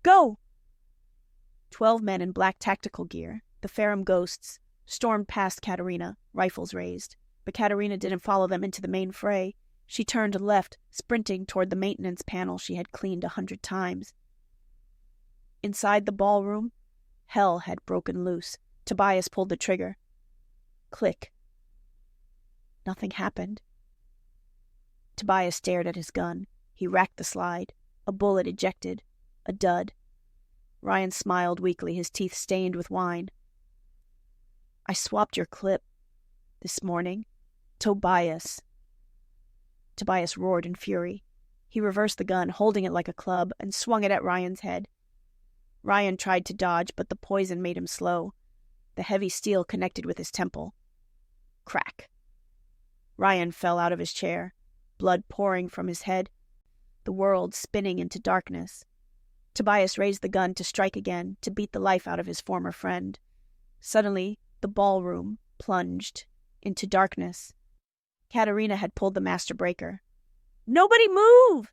Go! 12 men in black tactical gear, the Ferrum ghosts, stormed past Catarina, rifles raised. But Catarina didn't follow them into the main fray. She turned left, sprinting toward the maintenance panel she had cleaned 100 times. Inside the ballroom, hell had broken loose. Tobias pulled the trigger. Click. Nothing happened. Tobias stared at his gun. He racked the slide. A bullet ejected. A dud. Rian smiled weakly, his teeth stained with wine. I swapped your clip this morning. Tobias. Tobias roared in fury. He reversed the gun, holding it like a club, and swung it at Ryan's head. Rian tried to dodge, but the poison made him slow. The heavy steel connected with his temple. Crack. Rian fell out of his chair, blood pouring from his head, the world spinning into darkness. Tobias raised the gun to strike again, to beat the life out of his former friend. Suddenly, the ballroom plunged into darkness. Catarina had pulled the master breaker. Nobody move!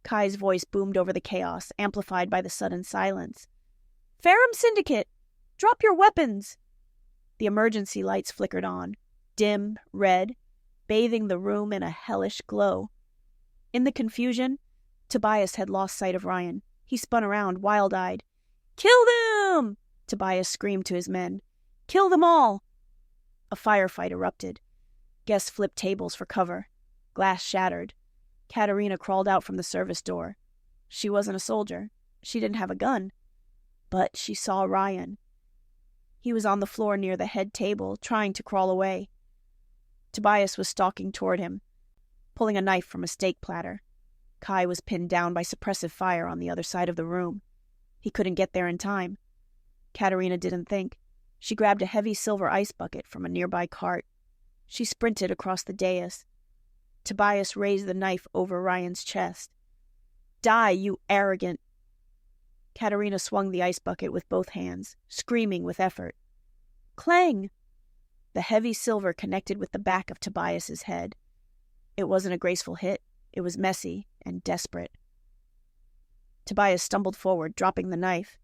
Kai's voice boomed over the chaos, amplified by the sudden silence. Ferrum Syndicate! Drop your weapons! The emergency lights flickered on, dim, red, bathing the room in a hellish glow. In the confusion, Tobias had lost sight of Rian. He spun around, wild-eyed. Kill them! Tobias screamed to his men. Kill them all! A firefight erupted. Guests flipped tables for cover. Glass shattered. Catarina crawled out from the service door. She wasn't a soldier. She didn't have a gun. But she saw Rian. He was on the floor near the head table, trying to crawl away. Tobias was stalking toward him, pulling a knife from a steak platter. Kai was pinned down by suppressive fire on the other side of the room. He couldn't get there in time. Catarina didn't think. She grabbed a heavy silver ice bucket from a nearby cart. She sprinted across the dais. Tobias raised the knife over Ryan's chest. Die, you arrogant! Catarina swung the ice bucket with both hands, screaming with effort. Clang! The heavy silver connected with the back of Tobias's head. It wasn't a graceful hit. It was messy and desperate. Tobias stumbled forward, dropping the knife.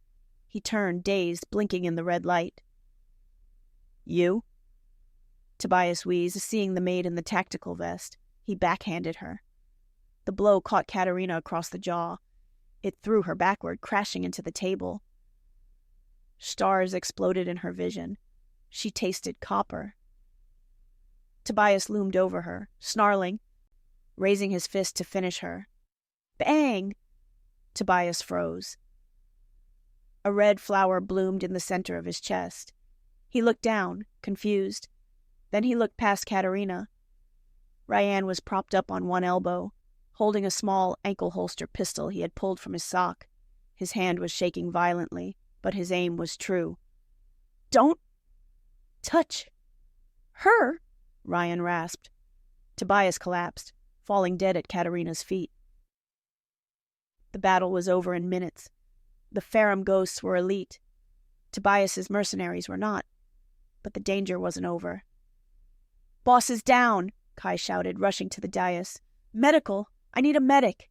He turned, dazed, blinking in the red light. You? Tobias wheezed, seeing the maid in the tactical vest. He backhanded her. The blow caught Catarina across the jaw. It threw her backward, crashing into the table. Stars exploded in her vision. She tasted copper. Tobias loomed over her, snarling, raising his fist to finish her. Bang! Tobias froze. A red flower bloomed in the center of his chest. He looked down, confused. Then he looked past Catarina. Rian was propped up on one elbow, holding a small ankle-holster pistol he had pulled from his sock. His hand was shaking violently, but his aim was true. Don't touch her, Rian rasped. Tobias collapsed, falling dead at Catarina's feet. The battle was over in minutes. The Ferrum ghosts were elite. Tobias's mercenaries were not. But the danger wasn't over. Boss is down, Kai shouted, rushing to the dais. Medical! I need a medic!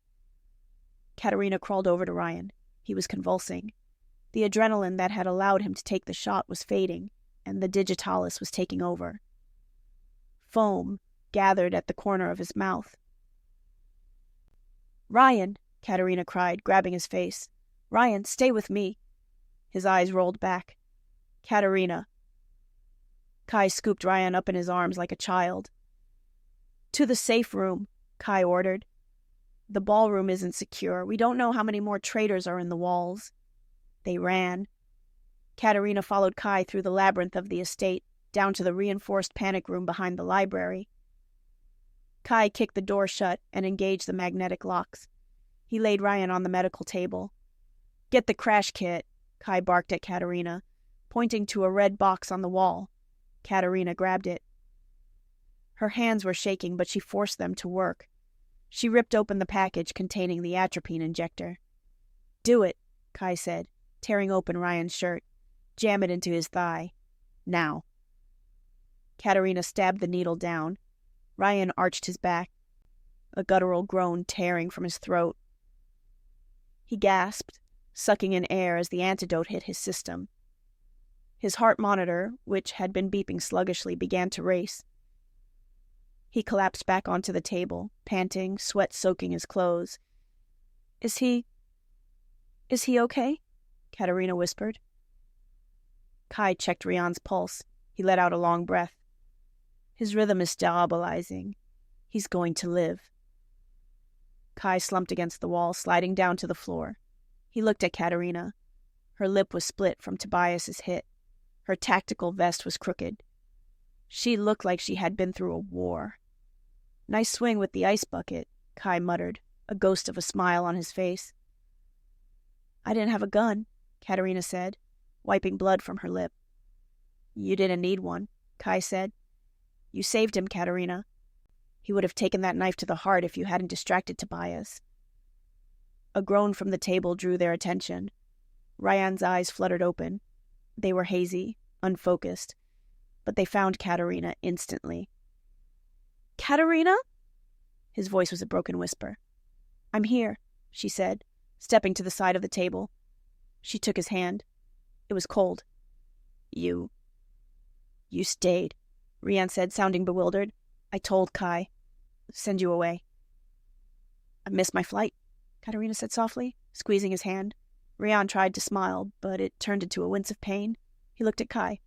Catarina crawled over to Rian. He was convulsing. The adrenaline that had allowed him to take the shot was fading, and the digitalis was taking over. Foam gathered at the corner of his mouth. Rian, Catarina cried, grabbing his face. Rian, stay with me. His eyes rolled back. Catarina. Kai scooped Rian up in his arms like a child. To the safe room, Kai ordered. The ballroom isn't secure. We don't know how many more traitors are in the walls. They ran. Catarina followed Kai through the labyrinth of the estate, down to the reinforced panic room behind the library. Kai kicked the door shut and engaged the magnetic locks. He laid Rian on the medical table. Get the crash kit, Kai barked at Catarina, pointing to a red box on the wall. Catarina grabbed it. Her hands were shaking, but she forced them to work. She ripped open the package containing the atropine injector. Do it, Kai said, tearing open Rian's shirt. Jam it into his thigh. Now. Catarina stabbed the needle down. Rian arched his back, a guttural groan tearing from his throat. He gasped, sucking in air as the antidote hit his system. His heart monitor, which had been beeping sluggishly, began to race. He collapsed back onto the table, panting, sweat soaking his clothes. Is he okay? Catarina whispered. Kai checked Rian's pulse. He let out a long breath. His rhythm is stabilizing. He's going to live. Kai slumped against the wall, sliding down to the floor. He looked at Catarina. Her lip was split from Tobias's hit. Her tactical vest was crooked. She looked like she had been through a war. Nice swing with the ice bucket, Kai muttered, a ghost of a smile on his face. I didn't have a gun, Catarina said, wiping blood from her lip. You didn't need one, Kai said. You saved him, Catarina. He would have taken that knife to the heart if you hadn't distracted Tobias. A groan from the table drew their attention. Rian's eyes fluttered open. They were hazy, unfocused, but they found Catarina instantly. Catarina? His voice was a broken whisper. I'm here, she said, stepping to the side of the table. She took his hand. It was cold. You stayed, Rian said, sounding bewildered. I told Kai. Send you away. I missed my flight, Catarina said softly, squeezing his hand. Rian tried to smile, but it turned into a wince of pain. He looked at Kai.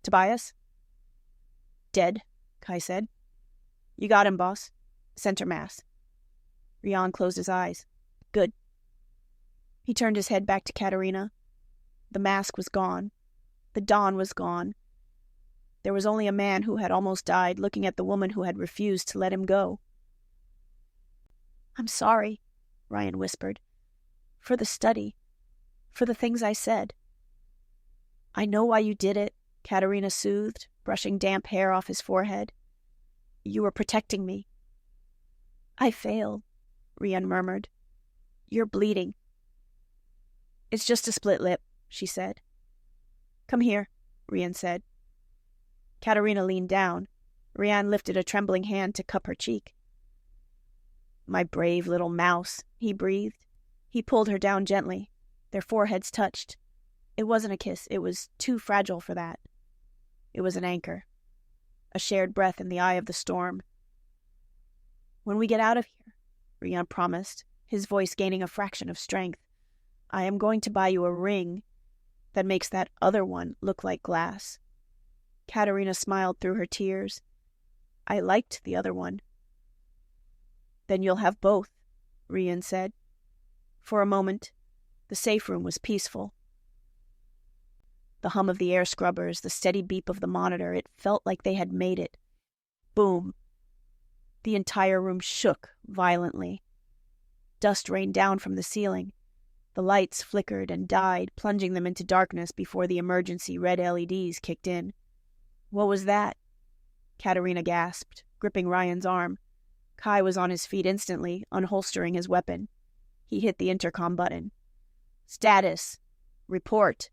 Tobias? Dead, Kai said. You got him, boss. Center mass. Rian closed his eyes. Good. He turned his head back to Catarina. The mask was gone. The dawn was gone. There was only a man who had almost died looking at the woman who had refused to let him go. I'm sorry, Rian whispered. For the study. For the things I said. I know why you did it, Catarina soothed, brushing damp hair off his forehead. You were protecting me. I failed, Rian murmured. You're bleeding. It's just a split lip, she said. Come here, Rian said. Catarina leaned down. Rian lifted a trembling hand to cup her cheek. My brave little mouse, he breathed. He pulled her down gently. Their foreheads touched. It wasn't a kiss. It was too fragile for that. It was an anchor. A shared breath in the eye of the storm. When we get out of here, Rian promised, his voice gaining a fraction of strength, I am going to buy you a ring that makes that other one look like glass. Catarina smiled through her tears. I liked the other one. Then you'll have both, Rian said. For a moment, the safe room was peaceful. The hum of the air scrubbers, the steady beep of the monitor, it felt like they had made it. Boom. The entire room shook violently. Dust rained down from the ceiling. The lights flickered and died, plunging them into darkness before the emergency red LEDs kicked in. What was that? Catarina gasped, gripping Rian's arm. Kai was on his feet instantly, unholstering his weapon. He hit the intercom button. Status. Report.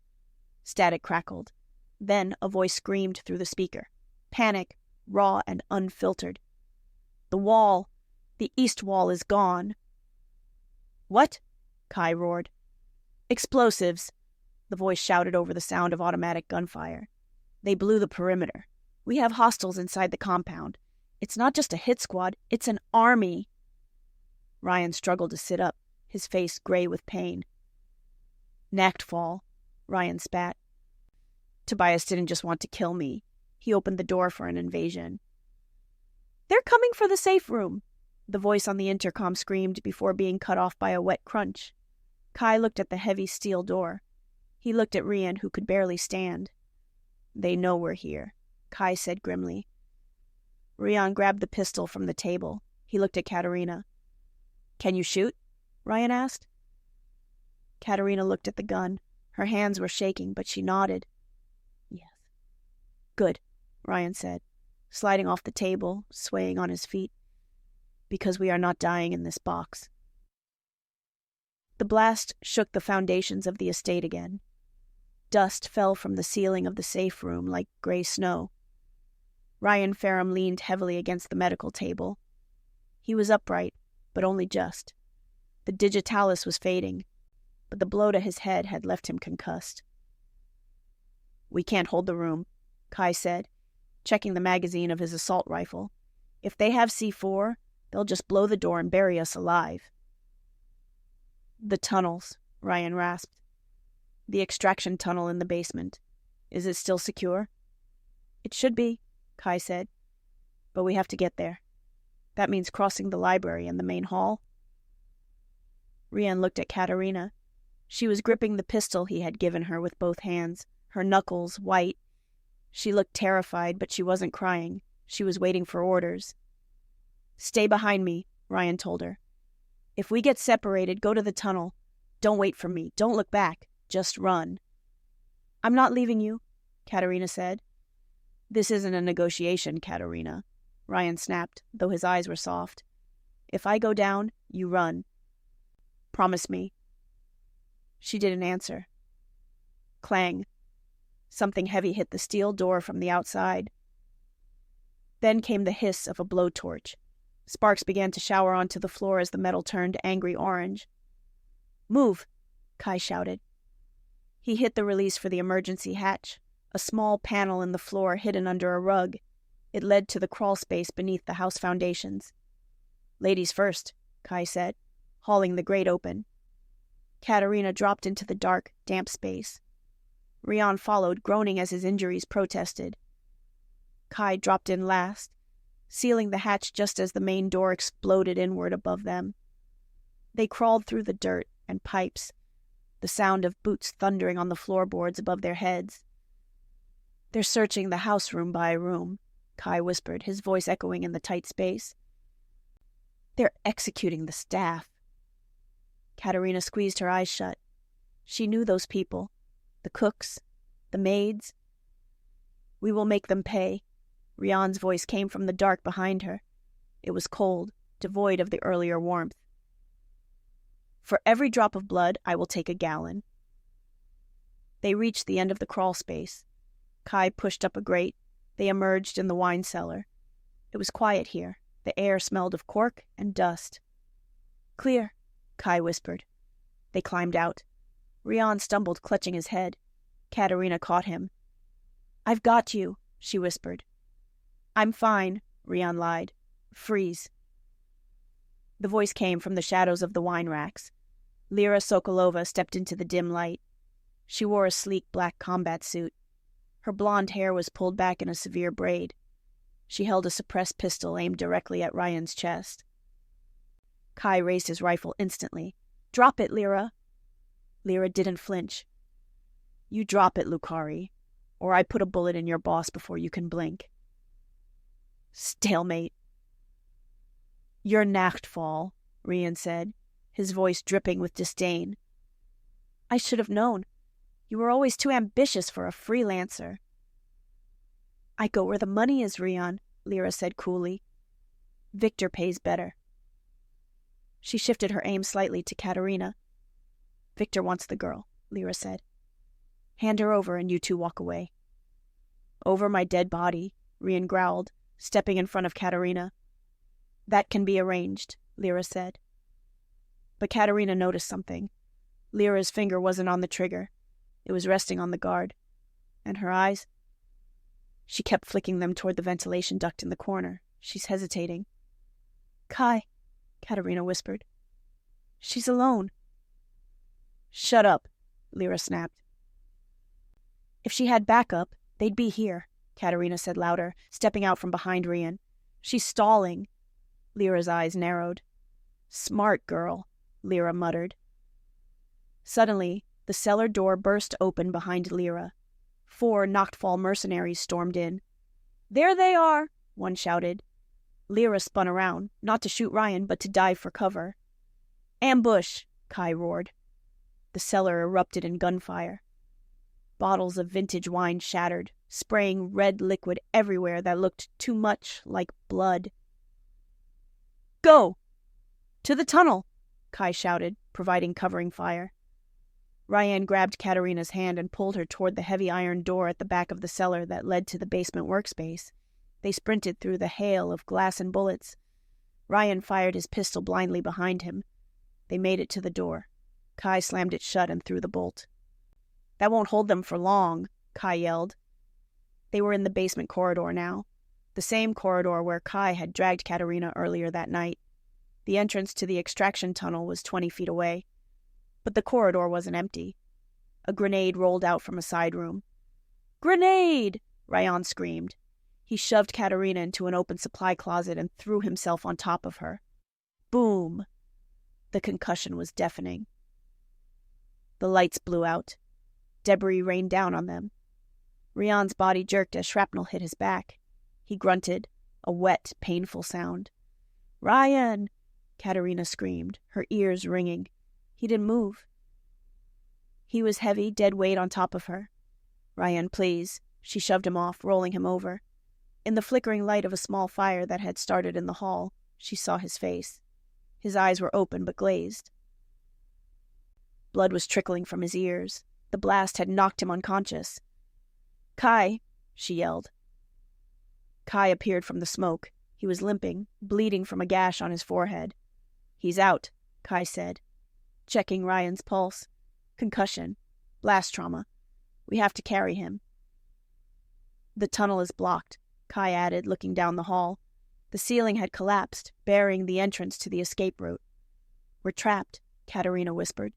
Static crackled. Then a voice screamed through the speaker. Panic, raw and unfiltered. The wall, the east wall is gone. What? Kai roared. Explosives, the voice shouted over the sound of automatic gunfire. They blew the perimeter. We have hostiles inside the compound. It's not just a hit squad, it's an army. Rian struggled to sit up, his face gray with pain. Nactfall, Rian spat. Tobias didn't just want to kill me. He opened the door for an invasion. They're coming for the safe room, the voice on the intercom screamed before being cut off by a wet crunch. Kai looked at the heavy steel door. He looked at Rian, who could barely stand. They know we're here, Kai said grimly. Rian grabbed the pistol from the table. He looked at Catarina. Can you shoot? Rian asked. Catarina looked at the gun. Her hands were shaking, but she nodded. Yes. Good, Rian said, sliding off the table, swaying on his feet. Because we are not dying in this box. The blast shook the foundations of the estate again. Dust fell from the ceiling of the safe room like gray snow. Rian Ferrum leaned heavily against the medical table. He was upright, but only just. The digitalis was fading, but the blow to his head had left him concussed. "We can't hold the room," Kai said, checking the magazine of his assault rifle. "If they have C4, they'll just blow the door and bury us alive." "The tunnels," Rian rasped. "The extraction tunnel in the basement. Is it still secure?" "It should be," Kai said. "But we have to get there. That means crossing the library and the main hall." Rian looked at Catarina. She was gripping the pistol he had given her with both hands, her knuckles white. She looked terrified, but she wasn't crying. She was waiting for orders. "Stay behind me," Rian told her. "If we get separated, go to the tunnel. Don't wait for me. Don't look back. Just run." "I'm not leaving you," Catarina said. "This isn't a negotiation, Catarina," Rian snapped, though his eyes were soft. "If I go down, you run. Promise me." She didn't answer. Clang. Something heavy hit the steel door from the outside. Then came the hiss of a blowtorch. Sparks began to shower onto the floor as the metal turned angry orange. "Move!" Kai shouted. He hit the release for the emergency hatch, a small panel in the floor hidden under a rug. It led to the crawl space beneath the house foundations. "Ladies first," Kai said, hauling the grate open. Catarina dropped into the dark, damp space. Rian followed, groaning as his injuries protested. Kai dropped in last, sealing the hatch just as the main door exploded inward above them. They crawled through the dirt and pipes, the sound of boots thundering on the floorboards above their heads. "They're searching the house room by room," Kai whispered, his voice echoing in the tight space. "They're executing the staff." Catarina squeezed her eyes shut. She knew those people, the cooks, the maids. "We will make them pay." Rian's voice came from the dark behind her. It was cold, devoid of the earlier warmth. "For every drop of blood, I will take a gallon." They reached the end of the crawl space. Kai pushed up a grate. They emerged in the wine cellar. It was quiet here. The air smelled of cork and dust. "Clear," Kai whispered. They climbed out. Rian stumbled, clutching his head. Catarina caught him. "I've got you," she whispered. "I'm fine," Rian lied. "Freeze." The voice came from the shadows of the wine racks. Lyra Sokolova stepped into the dim light. She wore a sleek black combat suit. Her blonde hair was pulled back in a severe braid. She held a suppressed pistol aimed directly at Rian's chest. Kai raised his rifle instantly. "Drop it, Lyra." Lyra didn't flinch. "You drop it, Lucari, or I put a bullet in your boss before you can blink." Stalemate. "You're Nachtfall," Rian said, his voice dripping with disdain. "I should have known. You were always too ambitious for a freelancer." "I go where the money is, Rian," Lyra said coolly. "Victor pays better." She shifted her aim slightly to Catarina. "Victor wants the girl," Lyra said. "Hand her over and you two walk away." "Over my dead body," Rian growled, stepping in front of Catarina. "That can be arranged," Lyra said. But Catarina noticed something. Lyra's finger wasn't on the trigger. It was resting on the guard. And her eyes? She kept flicking them toward the ventilation duct in the corner. "She's hesitating." "Kai," Catarina whispered. "She's alone." "Shut up," Lyra snapped. "If she had backup, they'd be here," Catarina said louder, stepping out from behind Rian. "She's stalling." Lyra's eyes narrowed. "Smart girl," Lyra muttered. Suddenly, the cellar door burst open behind Lyra. 4 Nachtfall mercenaries stormed in. "There they are," one shouted. Lyra spun around, not to shoot Rian, but to dive for cover. "Ambush!" Kai roared. The cellar erupted in gunfire. Bottles of vintage wine shattered, spraying red liquid everywhere that looked too much like blood. "Go! To the tunnel!" Kai shouted, providing covering fire. Rian grabbed Catarina's hand and pulled her toward the heavy iron door at the back of the cellar that led to the basement workspace. They sprinted through the hail of glass and bullets. Rian fired his pistol blindly behind him. They made it to the door. Kai slammed it shut and threw the bolt. "That won't hold them for long," Kai yelled. They were in the basement corridor now, the same corridor where Kai had dragged Catarina earlier that night. The entrance to the extraction tunnel was 20 feet away, but the corridor wasn't empty. A grenade rolled out from a side room. "Grenade!" Rian screamed. He shoved Catarina into an open supply closet and threw himself on top of her. Boom! The concussion was deafening. The lights blew out. Debris rained down on them. Rian's body jerked as shrapnel hit his back. He grunted, a wet, painful sound. "Rian!" Catarina screamed, her ears ringing. He didn't move. He was heavy, dead weight on top of her. "Rian, please." She shoved him off, rolling him over. In the flickering light of a small fire that had started in the hall, she saw his face. His eyes were open but glazed. Blood was trickling from his ears. The blast had knocked him unconscious. "Kai!" she yelled. Kai appeared from the smoke. He was limping, bleeding from a gash on his forehead. "He's out," Kai said, checking Rian's pulse. "Concussion. Blast trauma. We have to carry him." "The tunnel is blocked," Kai added, looking down the hall. The ceiling had collapsed, burying the entrance to the escape route. "We're trapped," Catarina whispered.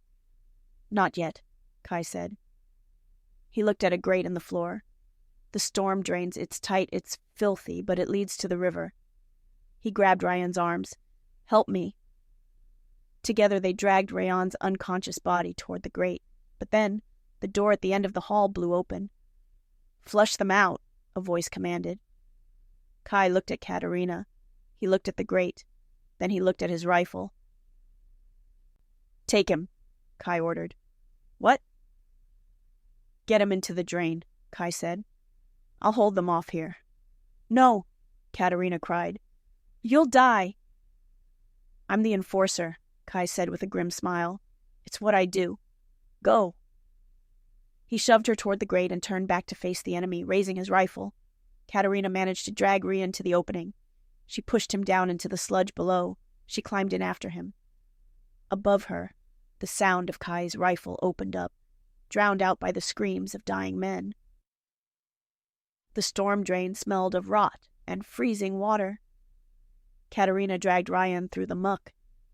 "Not yet," Kai said. He looked at a grate in the floor. "The storm drains. It's tight, it's filthy, but it leads to the river." He grabbed Rian's arms. "Help me." Together they dragged Rian's unconscious body toward the grate. But then, the door at the end of the hall blew open. "Flush them out," a voice commanded. Kai looked at Catarina. He looked at the grate. Then he looked at his rifle. "Take him," Kai ordered. "What?" "Get him into the drain," Kai said. "I'll hold them off here." "No," Catarina cried. "You'll die." "I'm the enforcer," Kai said with a grim smile. "It's what I do. Go." He shoved her toward the grate and turned back to face the enemy, raising his rifle. Catarina managed to drag Rian to the opening. She pushed him down into the sludge below. She climbed in after him. Above her, the sound of Kai's rifle opened up, drowned out by the screams of dying men. The storm drain smelled of rot and freezing water. Catarina dragged Rian through the muck.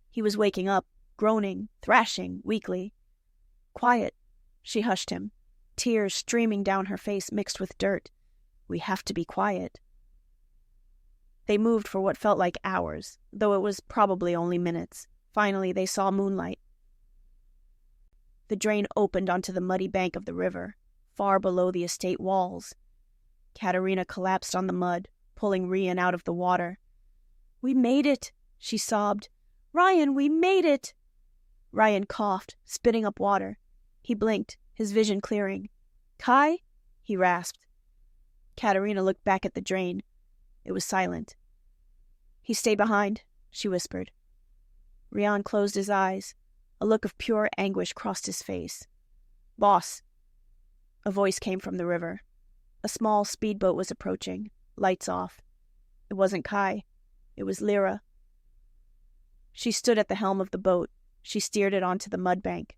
He was waking up, groaning, thrashing, weakly. "Quiet," she hushed him, tears streaming down her face mixed with dirt. "We have to be quiet." They moved for what felt like hours, though it was probably only minutes. Finally, they saw moonlight. The drain opened onto the muddy bank of the river, far below the estate walls. Catarina collapsed on the mud, pulling Rian out of the water. "We made it," she sobbed. "Rian, we made it!" Rian coughed, spitting up water. He blinked, his vision clearing. "Kai?" he rasped. Catarina looked back at the drain. It was silent. "He stayed behind," she whispered. Rian closed his eyes. A look of pure anguish crossed his face. "Boss." A voice came from the river. A small speedboat was approaching, lights off. It wasn't Kai. It was Lyra. She stood at the helm of the boat. She steered it onto the mud bank.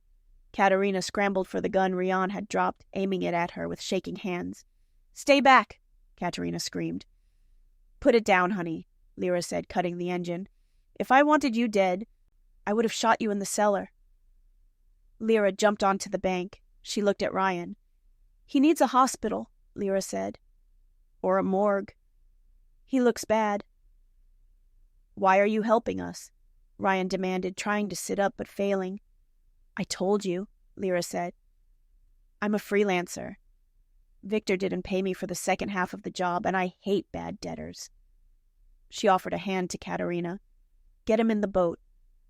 Catarina scrambled for the gun Rian had dropped, aiming it at her with shaking hands. "Stay back!" Catarina screamed. "Put it down, honey," Lyra said, cutting the engine. "If I wanted you dead, I would have shot you in the cellar." Lyra jumped onto the bank. She looked at Rian. "He needs a hospital," Lyra said. "Or a morgue." "He looks bad." "Why are you helping us?" Rian demanded, trying to sit up but failing. "I told you," Lyra said. "I'm a freelancer. Victor didn't pay me for the second half of the job, and I hate bad debtors." She offered a hand to Catarina. "Get him in the boat.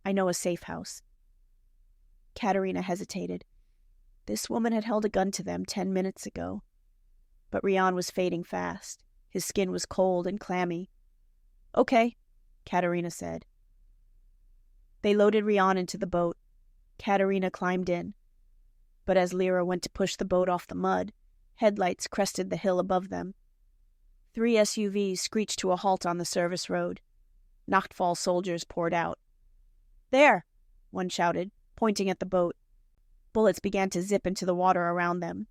I know a safe house." Catarina hesitated. This woman had held a gun to them 10 minutes ago. But Rian was fading fast. His skin was cold and clammy. "Okay," Catarina said. They loaded Rian into the boat. Catarina climbed in. But as Lyra went to push the boat off the mud, headlights crested the hill above them. 3 SUVs screeched to a halt on the service road. Nachtfall soldiers poured out. "There!" one shouted, pointing at the boat. Bullets began to zip into the water around them.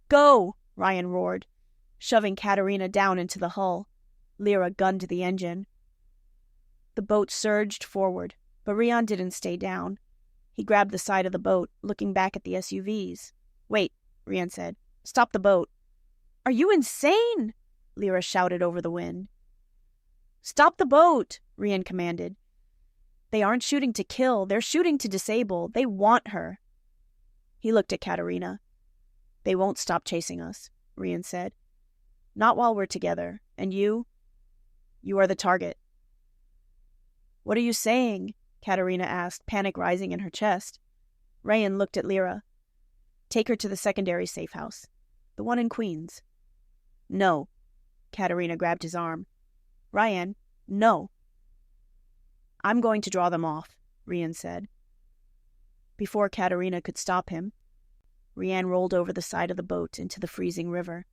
"Go!" Rian roared, shoving Catarina down into the hull. Lyra gunned the engine. The boat surged forward, but Rian didn't stay down. He grabbed the side of the boat, looking back at the SUVs. "Wait," Rian said. "Stop the boat." "Are you insane?" Lyra shouted over the wind. "Stop the boat," Rian commanded. "They aren't shooting to kill. They're shooting to disable. They want her." He looked at Catarina. "They won't stop chasing us," Rian said. "Not while we're together. And you are the target." "What are you saying?" Catarina asked, panic rising in her chest. Rian looked at Lyra. "Take her to the secondary safe house. The one in Queens." "No." Catarina grabbed his arm. "Rian, no." "I'm going to draw them off," Rian said. Before Catarina could stop him, Rian rolled over the side of the boat into the freezing river.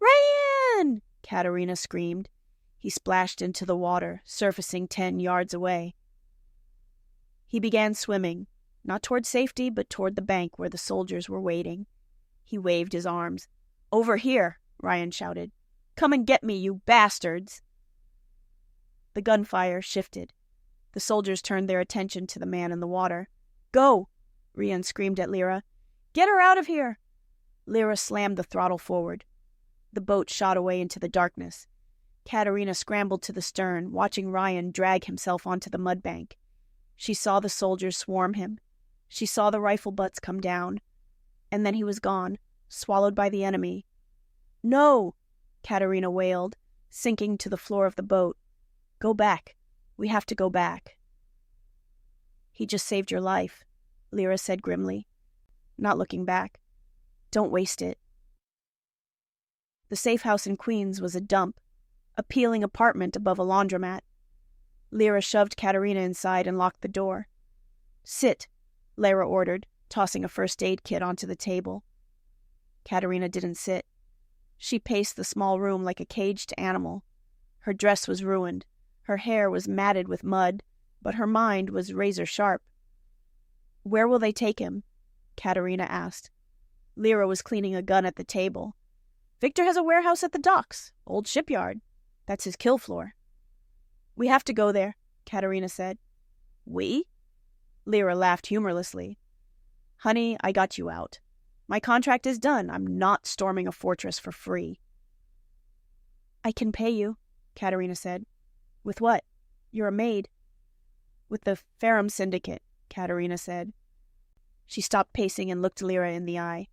"Rian!" Catarina screamed. He splashed into the water, surfacing 10 yards away. He began swimming, not toward safety, but toward the bank where the soldiers were waiting. He waved his arms. "Over here!" Rian shouted. "Come and get me, you bastards!" The gunfire shifted. The soldiers turned their attention to the man in the water. "Go!" Rian screamed at Lyra. "Get her out of here!" Lyra slammed the throttle forward. The boat shot away into the darkness. Catarina scrambled to the stern, watching Rian drag himself onto the mud bank. She saw the soldiers swarm him. She saw the rifle butts come down. And then he was gone, swallowed by the enemy. "No!" Catarina wailed, sinking to the floor of the boat. "Go back. We have to go back." "He just saved your life," Lyra said grimly, not looking back. "Don't waste it." The safe house in Queens was a dump, a peeling apartment above a laundromat. Lyra shoved Catarina inside and locked the door. "Sit," Lyra ordered, tossing a first aid kit onto the table. Catarina didn't sit. She paced the small room like a caged animal. Her dress was ruined. Her hair was matted with mud, but her mind was razor sharp. "Where will they take him?" Catarina asked. Lyra was cleaning a gun at the table. "Victor has a warehouse at the docks, old shipyard. That's his kill floor." "We have to go there," Catarina said. "We?" Lyra laughed humorlessly. "Honey, I got you out. My contract is done. I'm not storming a fortress for free." "I can pay you," Catarina said. "With what? You're a maid." "With the Ferrum Syndicate," Catarina said. She stopped pacing and looked Lyra in the eye.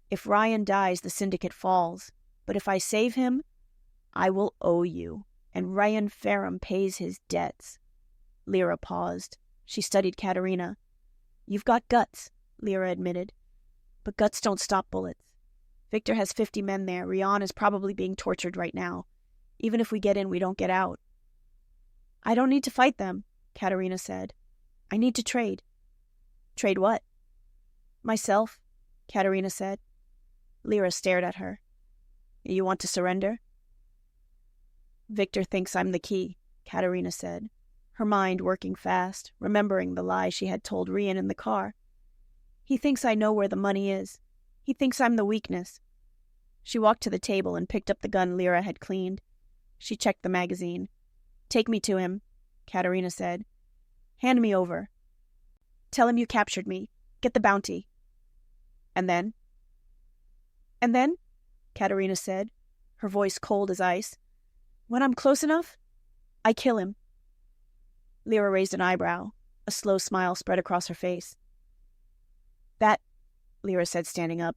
"If Rian dies, the Syndicate falls. But if I save him, I will owe you, and Rian Ferrum pays his debts." Lyra paused. She studied Catarina. "You've got guts," Lyra admitted. "But guts don't stop bullets. Victor has 50 men there. Rian is probably being tortured right now. Even if we get in, we don't get out." "I don't need to fight them," Catarina said. "I need to trade." "Trade what?" "Myself," Catarina said. Lyra stared at her. "You want to surrender?" "Victor thinks I'm the key," Catarina said, her mind working fast, remembering the lie she had told Rian in the car. "He thinks I know where the money is. He thinks I'm the weakness." She walked to the table and picked up the gun Lyra had cleaned. She checked the magazine. "Take me to him," Catarina said. "Hand me over. Tell him you captured me. Get the bounty." "And then?" "And then," Catarina said, her voice cold as ice, "when I'm close enough, I kill him." Lyra raised an eyebrow. A slow smile spread across her face. "That," Lyra said, standing up,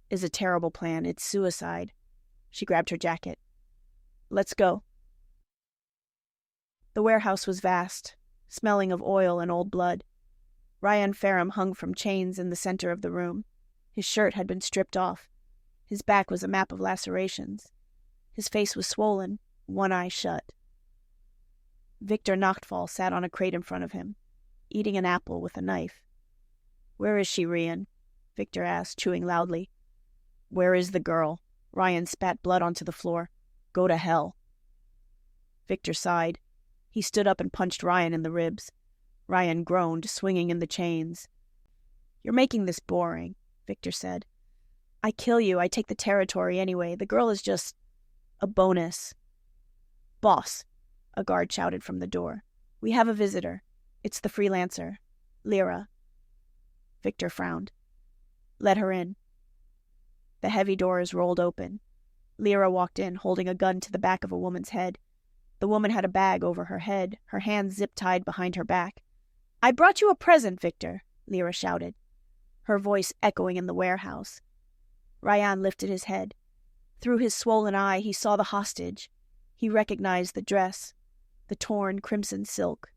"is a terrible plan. It's suicide." She grabbed her jacket. "Let's go." The warehouse was vast, smelling of oil and old blood. Rian Ferrum hung from chains in the center of the room. His shirt had been stripped off. His back was a map of lacerations. His face was swollen, one eye shut. Victor Nachtfall sat on a crate in front of him, eating an apple with a knife. "Where is she, Rian?" Victor asked, chewing loudly. "Where is the girl?" Rian spat blood onto the floor. Go to hell. Victor sighed. He stood up and punched Rian in the ribs. Rian groaned, swinging in the chains. You're making this boring, Victor said. I kill you, I take the territory anyway. The girl is just a bonus. Boss, a guard shouted from the door. We have a visitor. It's the freelancer, Lyra. Victor frowned. Let her in. The heavy doors rolled open. Lyra walked in, holding a gun to the back of a woman's head. The woman had a bag over her head, her hands zip-tied behind her back. I brought you a present, Victor, Lyra shouted, her voice echoing in the warehouse. Rian lifted his head. Through his swollen eye, he saw the hostage. He recognized the dress, the torn crimson silk.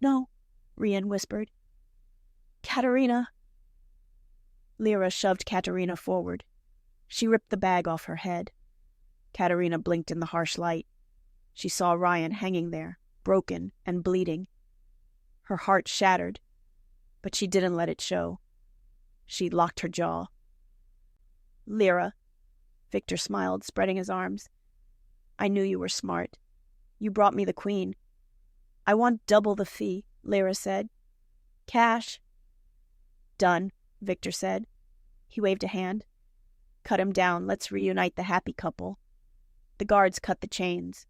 No, Rian whispered. Catarina. Lyra shoved Catarina forward. She ripped the bag off her head. Catarina blinked in the harsh light. She saw Rian hanging there, broken and bleeding. Her heart shattered, but she didn't let it show. She locked her jaw. Lyra, Victor smiled, spreading his arms. I knew you were smart. You brought me the queen. I want double the fee, Lyra said. Cash. Done, Victor said. He waved a hand. Cut him down. Let's reunite the happy couple. The guards cut the chains.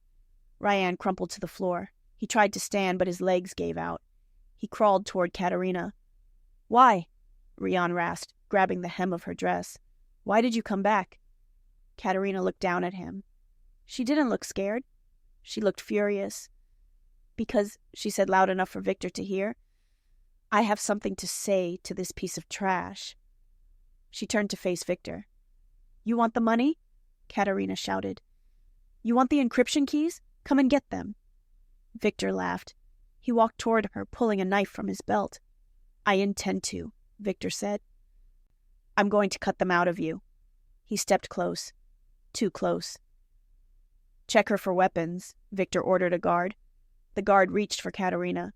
Rian crumpled to the floor. He tried to stand, but his legs gave out. He crawled toward Catarina. Why? Rian rasped, grabbing the hem of her dress. Why did you come back? Catarina looked down at him. She didn't look scared. She looked furious. Because, she said loud enough for Victor to hear, I have something to say to this piece of trash. She turned to face Victor. You want the money? Catarina shouted. You want the encryption keys? Come and get them. Victor laughed. He walked toward her, pulling a knife from his belt. I intend to, Victor said. I'm going to cut them out of you. He stepped close. Too close. Check her for weapons, Victor ordered a guard. The guard reached for Catarina.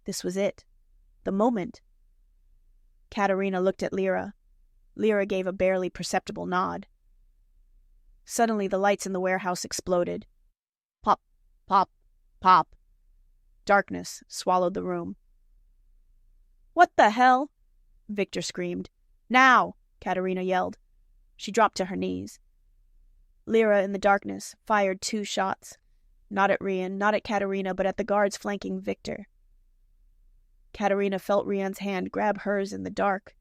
This was it. The moment. Catarina looked at Lyra. Lyra gave a barely perceptible nod. Suddenly the lights in the warehouse exploded. Pop, pop, pop. Darkness swallowed the room. What the hell? Victor screamed. Now, Catarina yelled. She dropped to her knees. Lyra, in the darkness, fired 2 shots. Not at Rian, not at Catarina, but at the guards flanking Victor. Catarina felt Rian's hand grab hers in the dark.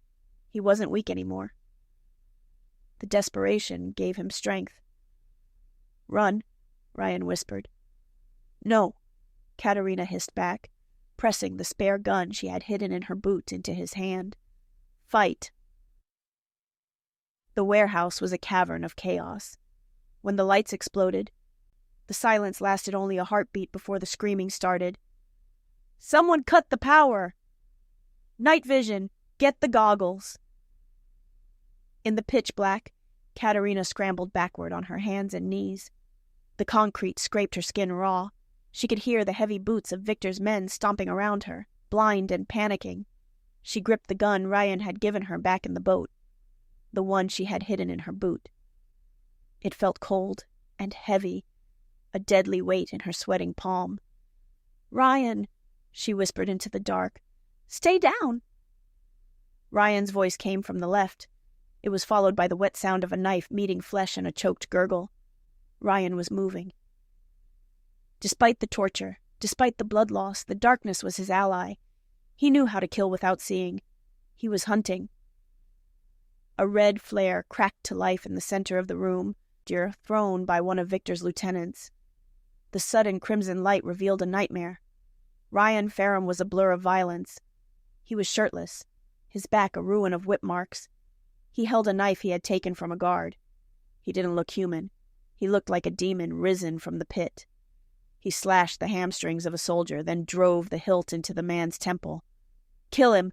He wasn't weak anymore. The desperation gave him strength. Run, Rian whispered. No, Catarina hissed back, pressing the spare gun she had hidden in her boot into his hand. Fight. The warehouse was a cavern of chaos. When the lights exploded, the silence lasted only a heartbeat before the screaming started. Someone cut the power! Night vision, get the goggles! In the pitch black, Catarina scrambled backward on her hands and knees. The concrete scraped her skin raw. She could hear the heavy boots of Victor's men stomping around her, blind and panicking. She gripped the gun Rian had given her back in the boat, the one she had hidden in her boot. It felt cold and heavy, a deadly weight in her sweating palm. Rian, she whispered into the dark. Stay down. Rian's voice came from the left. It was followed by the wet sound of a knife meeting flesh and a choked gurgle. Rian was moving. Despite the torture, despite the blood loss, the darkness was his ally. He knew how to kill without seeing. He was hunting. A red flare cracked to life in the center of the room, thrown by one of Victor's lieutenants. The sudden crimson light revealed a nightmare. Rian Ferrum was a blur of violence. He was shirtless, his back a ruin of whip marks. He held a knife he had taken from a guard. He didn't look human. He looked like a demon risen from the pit. He slashed the hamstrings of a soldier, then drove the hilt into the man's temple. Kill him!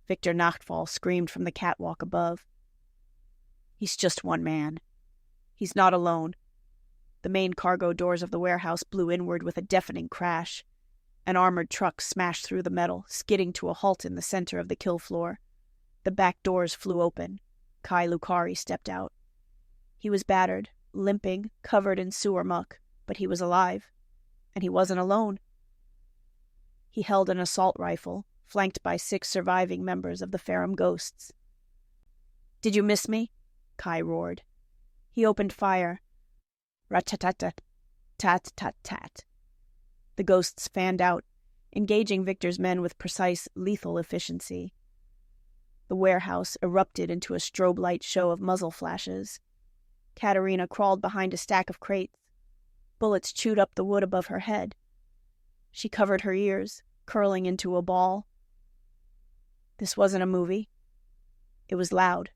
Victor Nachtfall screamed from the catwalk above. He's just one man. He's not alone. The main cargo doors of the warehouse blew inward with a deafening crash. An armored truck smashed through the metal, skidding to a halt in the center of the kill floor. The back doors flew open. Kai Lukari stepped out. He was battered, limping, covered in sewer muck, but he was alive, and he wasn't alone. He held an assault rifle, flanked by 6 surviving members of the Ferrum Ghosts. "Did you miss me?" Kai roared. He opened fire. Rat-tat-tat, tat-tat-tat. The ghosts fanned out, engaging Victor's men with precise, lethal efficiency. The warehouse erupted into a strobe light show of muzzle flashes. Catarina crawled behind a stack of crates. Bullets chewed up the wood above her head. She covered her ears, curling into a ball. This wasn't a movie. It was loud,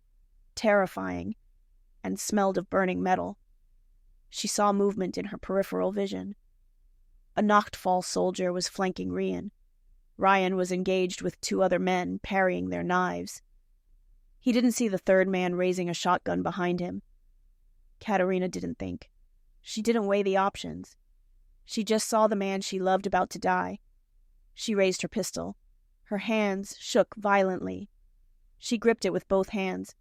terrifying, and smelled of burning metal. She saw movement in her peripheral vision. A Nachtfall soldier was flanking Rian. Rian was engaged with 2 other men, parrying their knives. He didn't see the 3rd man raising a shotgun behind him. Catarina didn't think. She didn't weigh the options. She just saw the man she loved about to die. She raised her pistol. Her hands shook violently. She gripped it with both hands,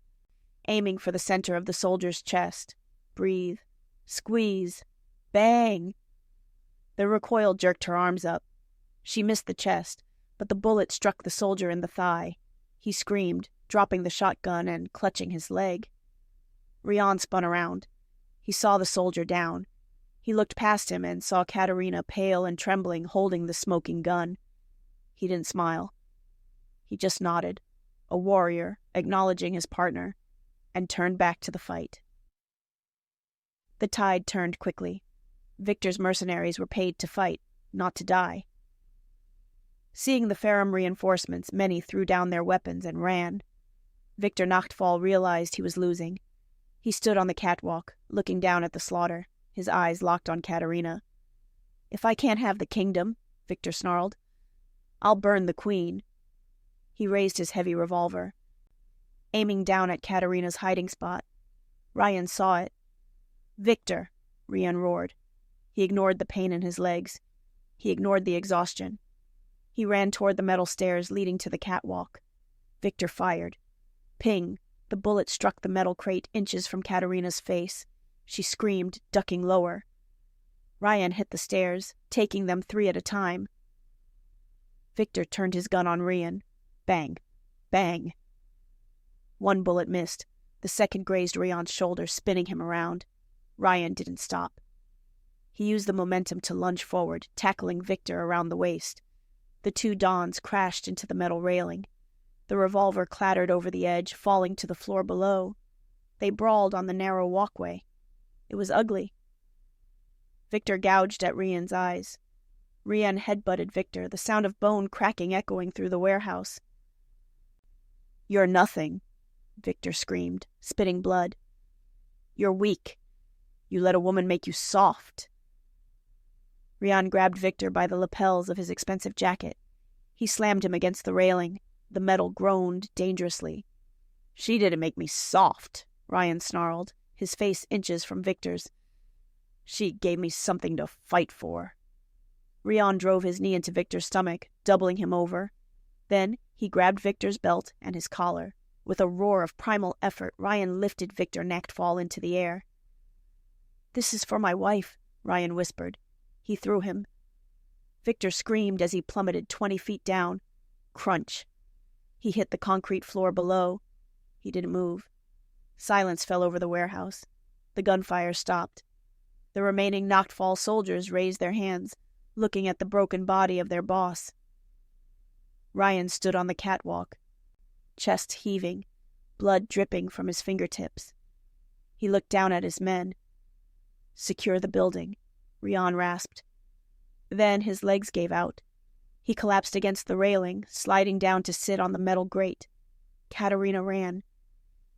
aiming for the center of the soldier's chest. Breathe. Squeeze. Bang! The recoil jerked her arms up. She missed the chest, but the bullet struck the soldier in the thigh. He screamed, dropping the shotgun and clutching his leg. Rian spun around. He saw the soldier down. He looked past him and saw Catarina, pale and trembling, holding the smoking gun. He didn't smile. He just nodded, a warrior, acknowledging his partner, and turned back to the fight. The tide turned quickly. Victor's mercenaries were paid to fight, not to die. Seeing the Ferrum reinforcements, many threw down their weapons and ran. Victor Nachtfall realized he was losing. He stood on the catwalk, looking down at the slaughter, his eyes locked on Catarina. "If I can't have the kingdom," Victor snarled, "I'll burn the queen." He raised his heavy revolver, aiming down at Catarina's hiding spot. Rian saw it. "Victor," Rian roared. He ignored the pain in his legs. He ignored the exhaustion. He ran toward the metal stairs leading to the catwalk. Victor fired. Ping! The bullet struck the metal crate inches from Catarina's face. She screamed, ducking lower. Rian hit the stairs, taking them 3 at a time. Victor turned his gun on Rian. Bang! Bang! 1 bullet missed. The second grazed Rian's shoulder, spinning him around. Rian didn't stop. He used the momentum to lunge forward, tackling Victor around the waist. The 2 Dons crashed into the metal railing. The revolver clattered over the edge, falling to the floor below. They brawled on the narrow walkway. It was ugly. Victor gouged at Rian's eyes. Rian headbutted Victor, the sound of bone cracking echoing through the warehouse. "You're nothing," Victor screamed, spitting blood. "You're weak. You let a woman make you soft." Rian grabbed Victor by the lapels of his expensive jacket. He slammed him against the railing. The metal groaned dangerously. "She didn't make me soft," Rian snarled, his face inches from Victor's. "She gave me something to fight for." Rian drove his knee into Victor's stomach, doubling him over. Then he grabbed Victor's belt and his collar. With a roar of primal effort, Rian lifted Victor Nachtfall into the air. "This is for my wife," Rian whispered. He threw him. Victor screamed as he plummeted 20 feet down. Crunch. He hit the concrete floor below. He didn't move. Silence fell over the warehouse. The gunfire stopped. The remaining Nachtfall soldiers raised their hands, looking at the broken body of their boss. Rian stood on the catwalk, chest heaving, blood dripping from his fingertips. He looked down at his men. "Secure the building," Rian rasped. Then his legs gave out. He collapsed against the railing, sliding down to sit on the metal grate. Catarina ran.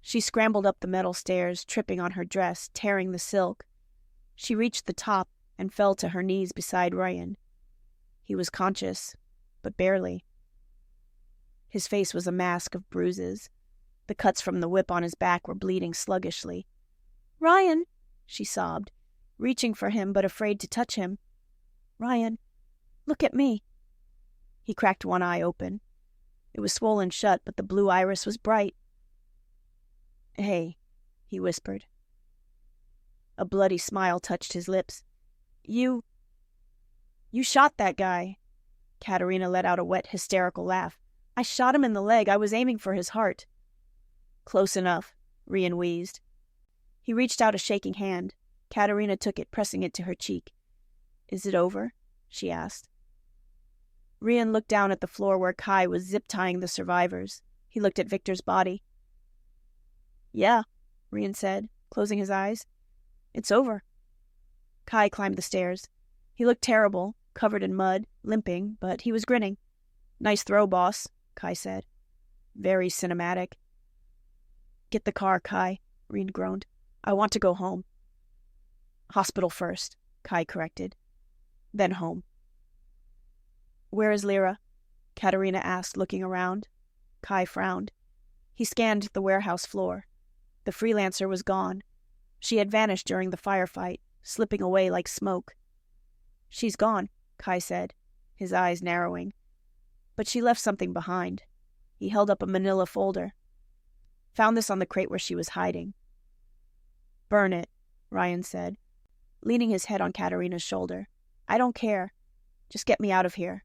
She scrambled up the metal stairs, tripping on her dress, tearing the silk. She reached the top and fell to her knees beside Rian. He was conscious, but barely. His face was a mask of bruises. The cuts from the whip on his back were bleeding sluggishly. "Rian," she sobbed, reaching for him but afraid to touch him. "Rian, look at me." He cracked one eye open. It was swollen shut, but the blue iris was bright. "Hey," he whispered. A bloody smile touched his lips. You shot that guy. Catarina let out a wet, hysterical laugh. I shot him in the leg. I was aiming for his heart. Close enough, Rian wheezed. He reached out a shaking hand. Catarina took it, pressing it to her cheek. Is it over? She asked. Rian looked down at the floor where Kai was zip-tying the survivors. He looked at Victor's body. Yeah, Rian said, closing his eyes. It's over. Kai climbed the stairs. He looked terrible, covered in mud, limping, but he was grinning. Nice throw, boss, Kai said. Very cinematic. Get the car, Kai, Rian groaned. I want to go home. Hospital first, Kai corrected. Then home. Where is Lyra? Catarina asked, looking around. Kai frowned. He scanned the warehouse floor. The freelancer was gone. She had vanished during the firefight, slipping away like smoke. She's gone, Kai said, his eyes narrowing. But she left something behind. He held up a manila folder. Found this on the crate where she was hiding. Burn it, Rian said, leaning his head on Catarina's shoulder. I don't care. Just get me out of here.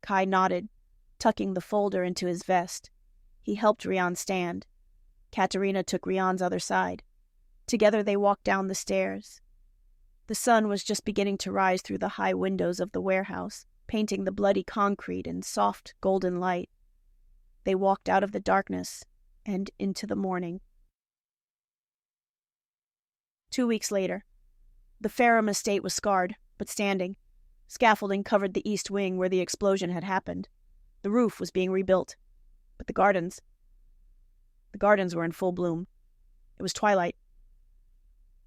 Kai nodded, tucking the folder into his vest. He helped Rian stand. Catarina took Rian's other side. Together they walked down the stairs. The sun was just beginning to rise through the high windows of the warehouse, painting the bloody concrete in soft golden light. They walked out of the darkness and into the morning. 2 weeks later. The Ferrum estate was scarred, but standing. Scaffolding covered the east wing where the explosion had happened. The roof was being rebuilt. But the gardens were in full bloom. It was twilight.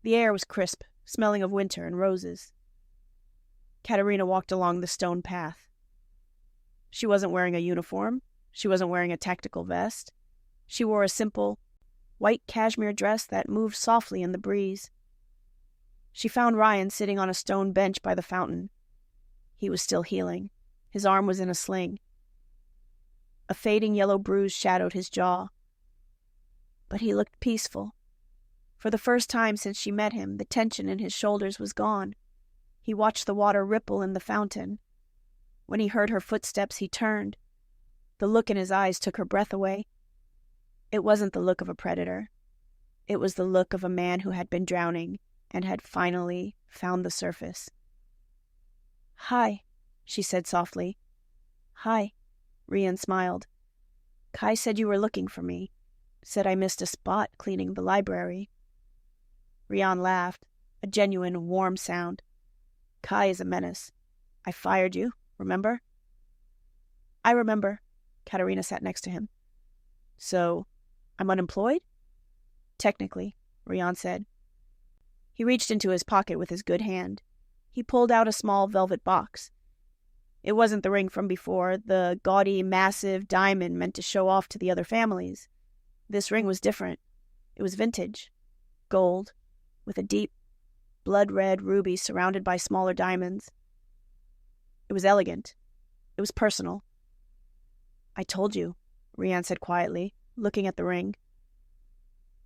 The air was crisp, smelling of winter and roses. Catarina walked along the stone path. She wasn't wearing a uniform. She wasn't wearing a tactical vest. She wore a simple, white cashmere dress that moved softly in the breeze. She found Rian sitting on a stone bench by the fountain. He was still healing. His arm was in a sling. A fading yellow bruise shadowed his jaw. But he looked peaceful. For the first time since she met him, the tension in his shoulders was gone. He watched the water ripple in the fountain. When he heard her footsteps, he turned. The look in his eyes took her breath away. It wasn't the look of a predator. It was the look of a man who had been drowning and had finally found the surface. Hi, she said softly. Hi, Rian smiled. Kai said you were looking for me. Said I missed a spot cleaning the library. Rian laughed, a genuine, warm sound. Kai is a menace. I fired you, remember? I remember. Catarina sat next to him. So, I'm unemployed? Technically, Rian said. He reached into his pocket with his good hand. He pulled out a small velvet box. It wasn't the ring from before, the gaudy, massive diamond meant to show off to the other families. This ring was different. It was vintage, gold, with a deep, blood-red ruby surrounded by smaller diamonds. It was elegant. It was personal. I told you, Rian said quietly, looking at the ring.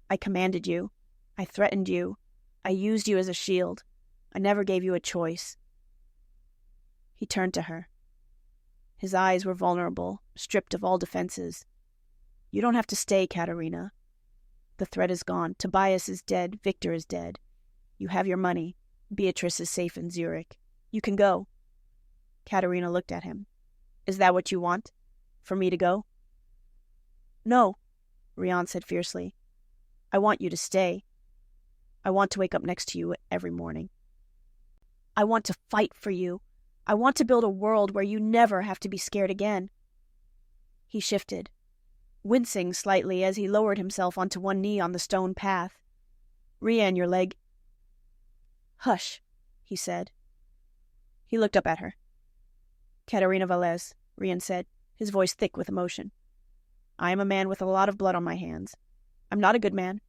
I commanded you. I threatened you. I used you as a shield. I never gave you a choice. He turned to her. His eyes were vulnerable, stripped of all defenses. You don't have to stay, Catarina. The threat is gone. Tobias is dead. Victor is dead. You have your money. Beatrice is safe in Zurich. You can go. Catarina looked at him. Is that what you want? For me to go? No, Rian said fiercely. I want you to stay. I want to wake up next to you every morning. I want to fight for you. I want to build a world where you never have to be scared again. He shifted, wincing slightly as he lowered himself onto one knee on the stone path. Rian, your leg. Hush, he said. He looked up at her. Catarina Valez, Rian said, his voice thick with emotion. I am a man with a lot of blood on my hands. I'm not a good man.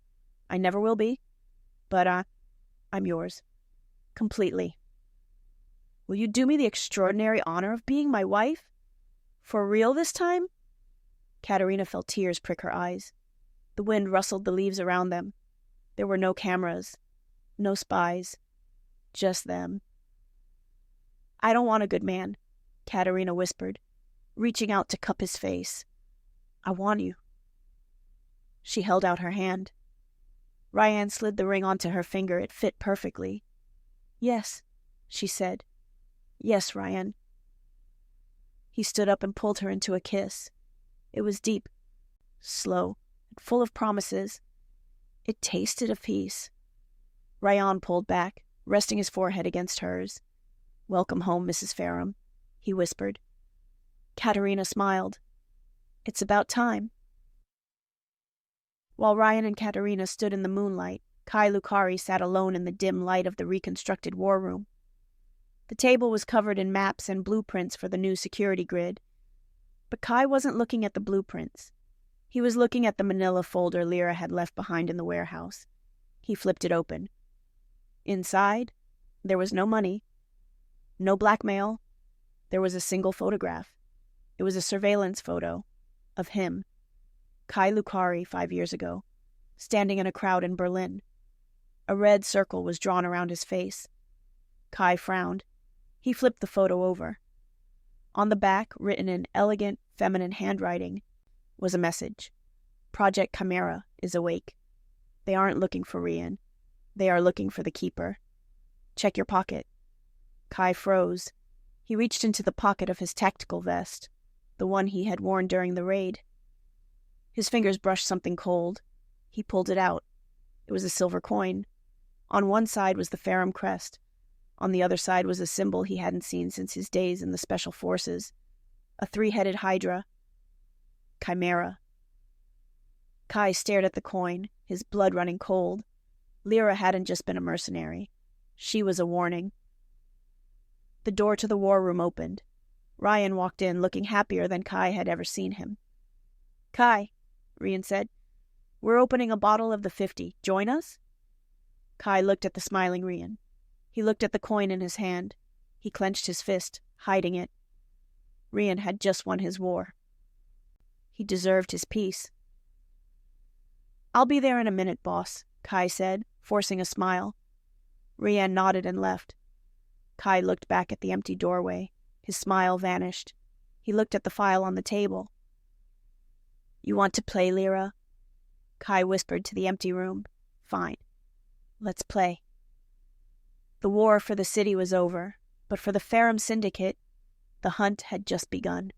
I never will be. But I'm yours. Completely. Will you do me the extraordinary honor of being my wife? For real this time? Catarina felt tears prick her eyes. The wind rustled the leaves around them. There were no cameras. No spies. Just them. I don't want a good man, Catarina whispered, reaching out to cup his face. I want you. She held out her hand. Rian slid the ring onto her finger. It fit perfectly. Yes, she said. Yes, Rian. He stood up and pulled her into a kiss. It was deep, slow, and full of promises. It tasted of peace. Rian pulled back, resting his forehead against hers. Welcome home, Mrs. Ferrum, he whispered. Catarina smiled. It's about time. While Rian and Catarina stood in the moonlight, Kai Lucari sat alone in the dim light of the reconstructed war room. The table was covered in maps and blueprints for the new security grid. But Kai wasn't looking at the blueprints. He was looking at the manila folder Lyra had left behind in the warehouse. He flipped it open. Inside, there was no money, no blackmail. There was a single photograph. It was a surveillance photo of him, Kai Lucari, 5 years ago, standing in a crowd in Berlin. A red circle was drawn around his face. Kai frowned. He flipped the photo over. On the back, written in elegant, feminine handwriting, was a message. Project Chimera is awake. They aren't looking for Rian. They are looking for the Keeper. Check your pocket. Kai froze. He reached into the pocket of his tactical vest, the one he had worn during the raid. His fingers brushed something cold. He pulled it out. It was a silver coin. On one side was the Ferrum crest. On the other side was a symbol he hadn't seen since his days in the Special Forces. A 3-headed hydra. Chimera. Kai stared at the coin, his blood running cold. Lyra hadn't just been a mercenary. She was a warning. The door to the war room opened. Rian walked in, looking happier than Kai had ever seen him. Kai, Rian said, we're opening a bottle of the 50. Join us? Kai looked at the smiling Rian. He looked at the coin in his hand. He clenched his fist, hiding it. Rian had just won his war. He deserved his peace. I'll be there in a minute, boss, Kai said, forcing a smile. Rian nodded and left. Kai looked back at the empty doorway. His smile vanished. He looked at the file on the table. You want to play, Lyra? Kai whispered to the empty room. Fine. Let's play. The war for the city was over, but for the Ferrum Syndicate, the hunt had just begun.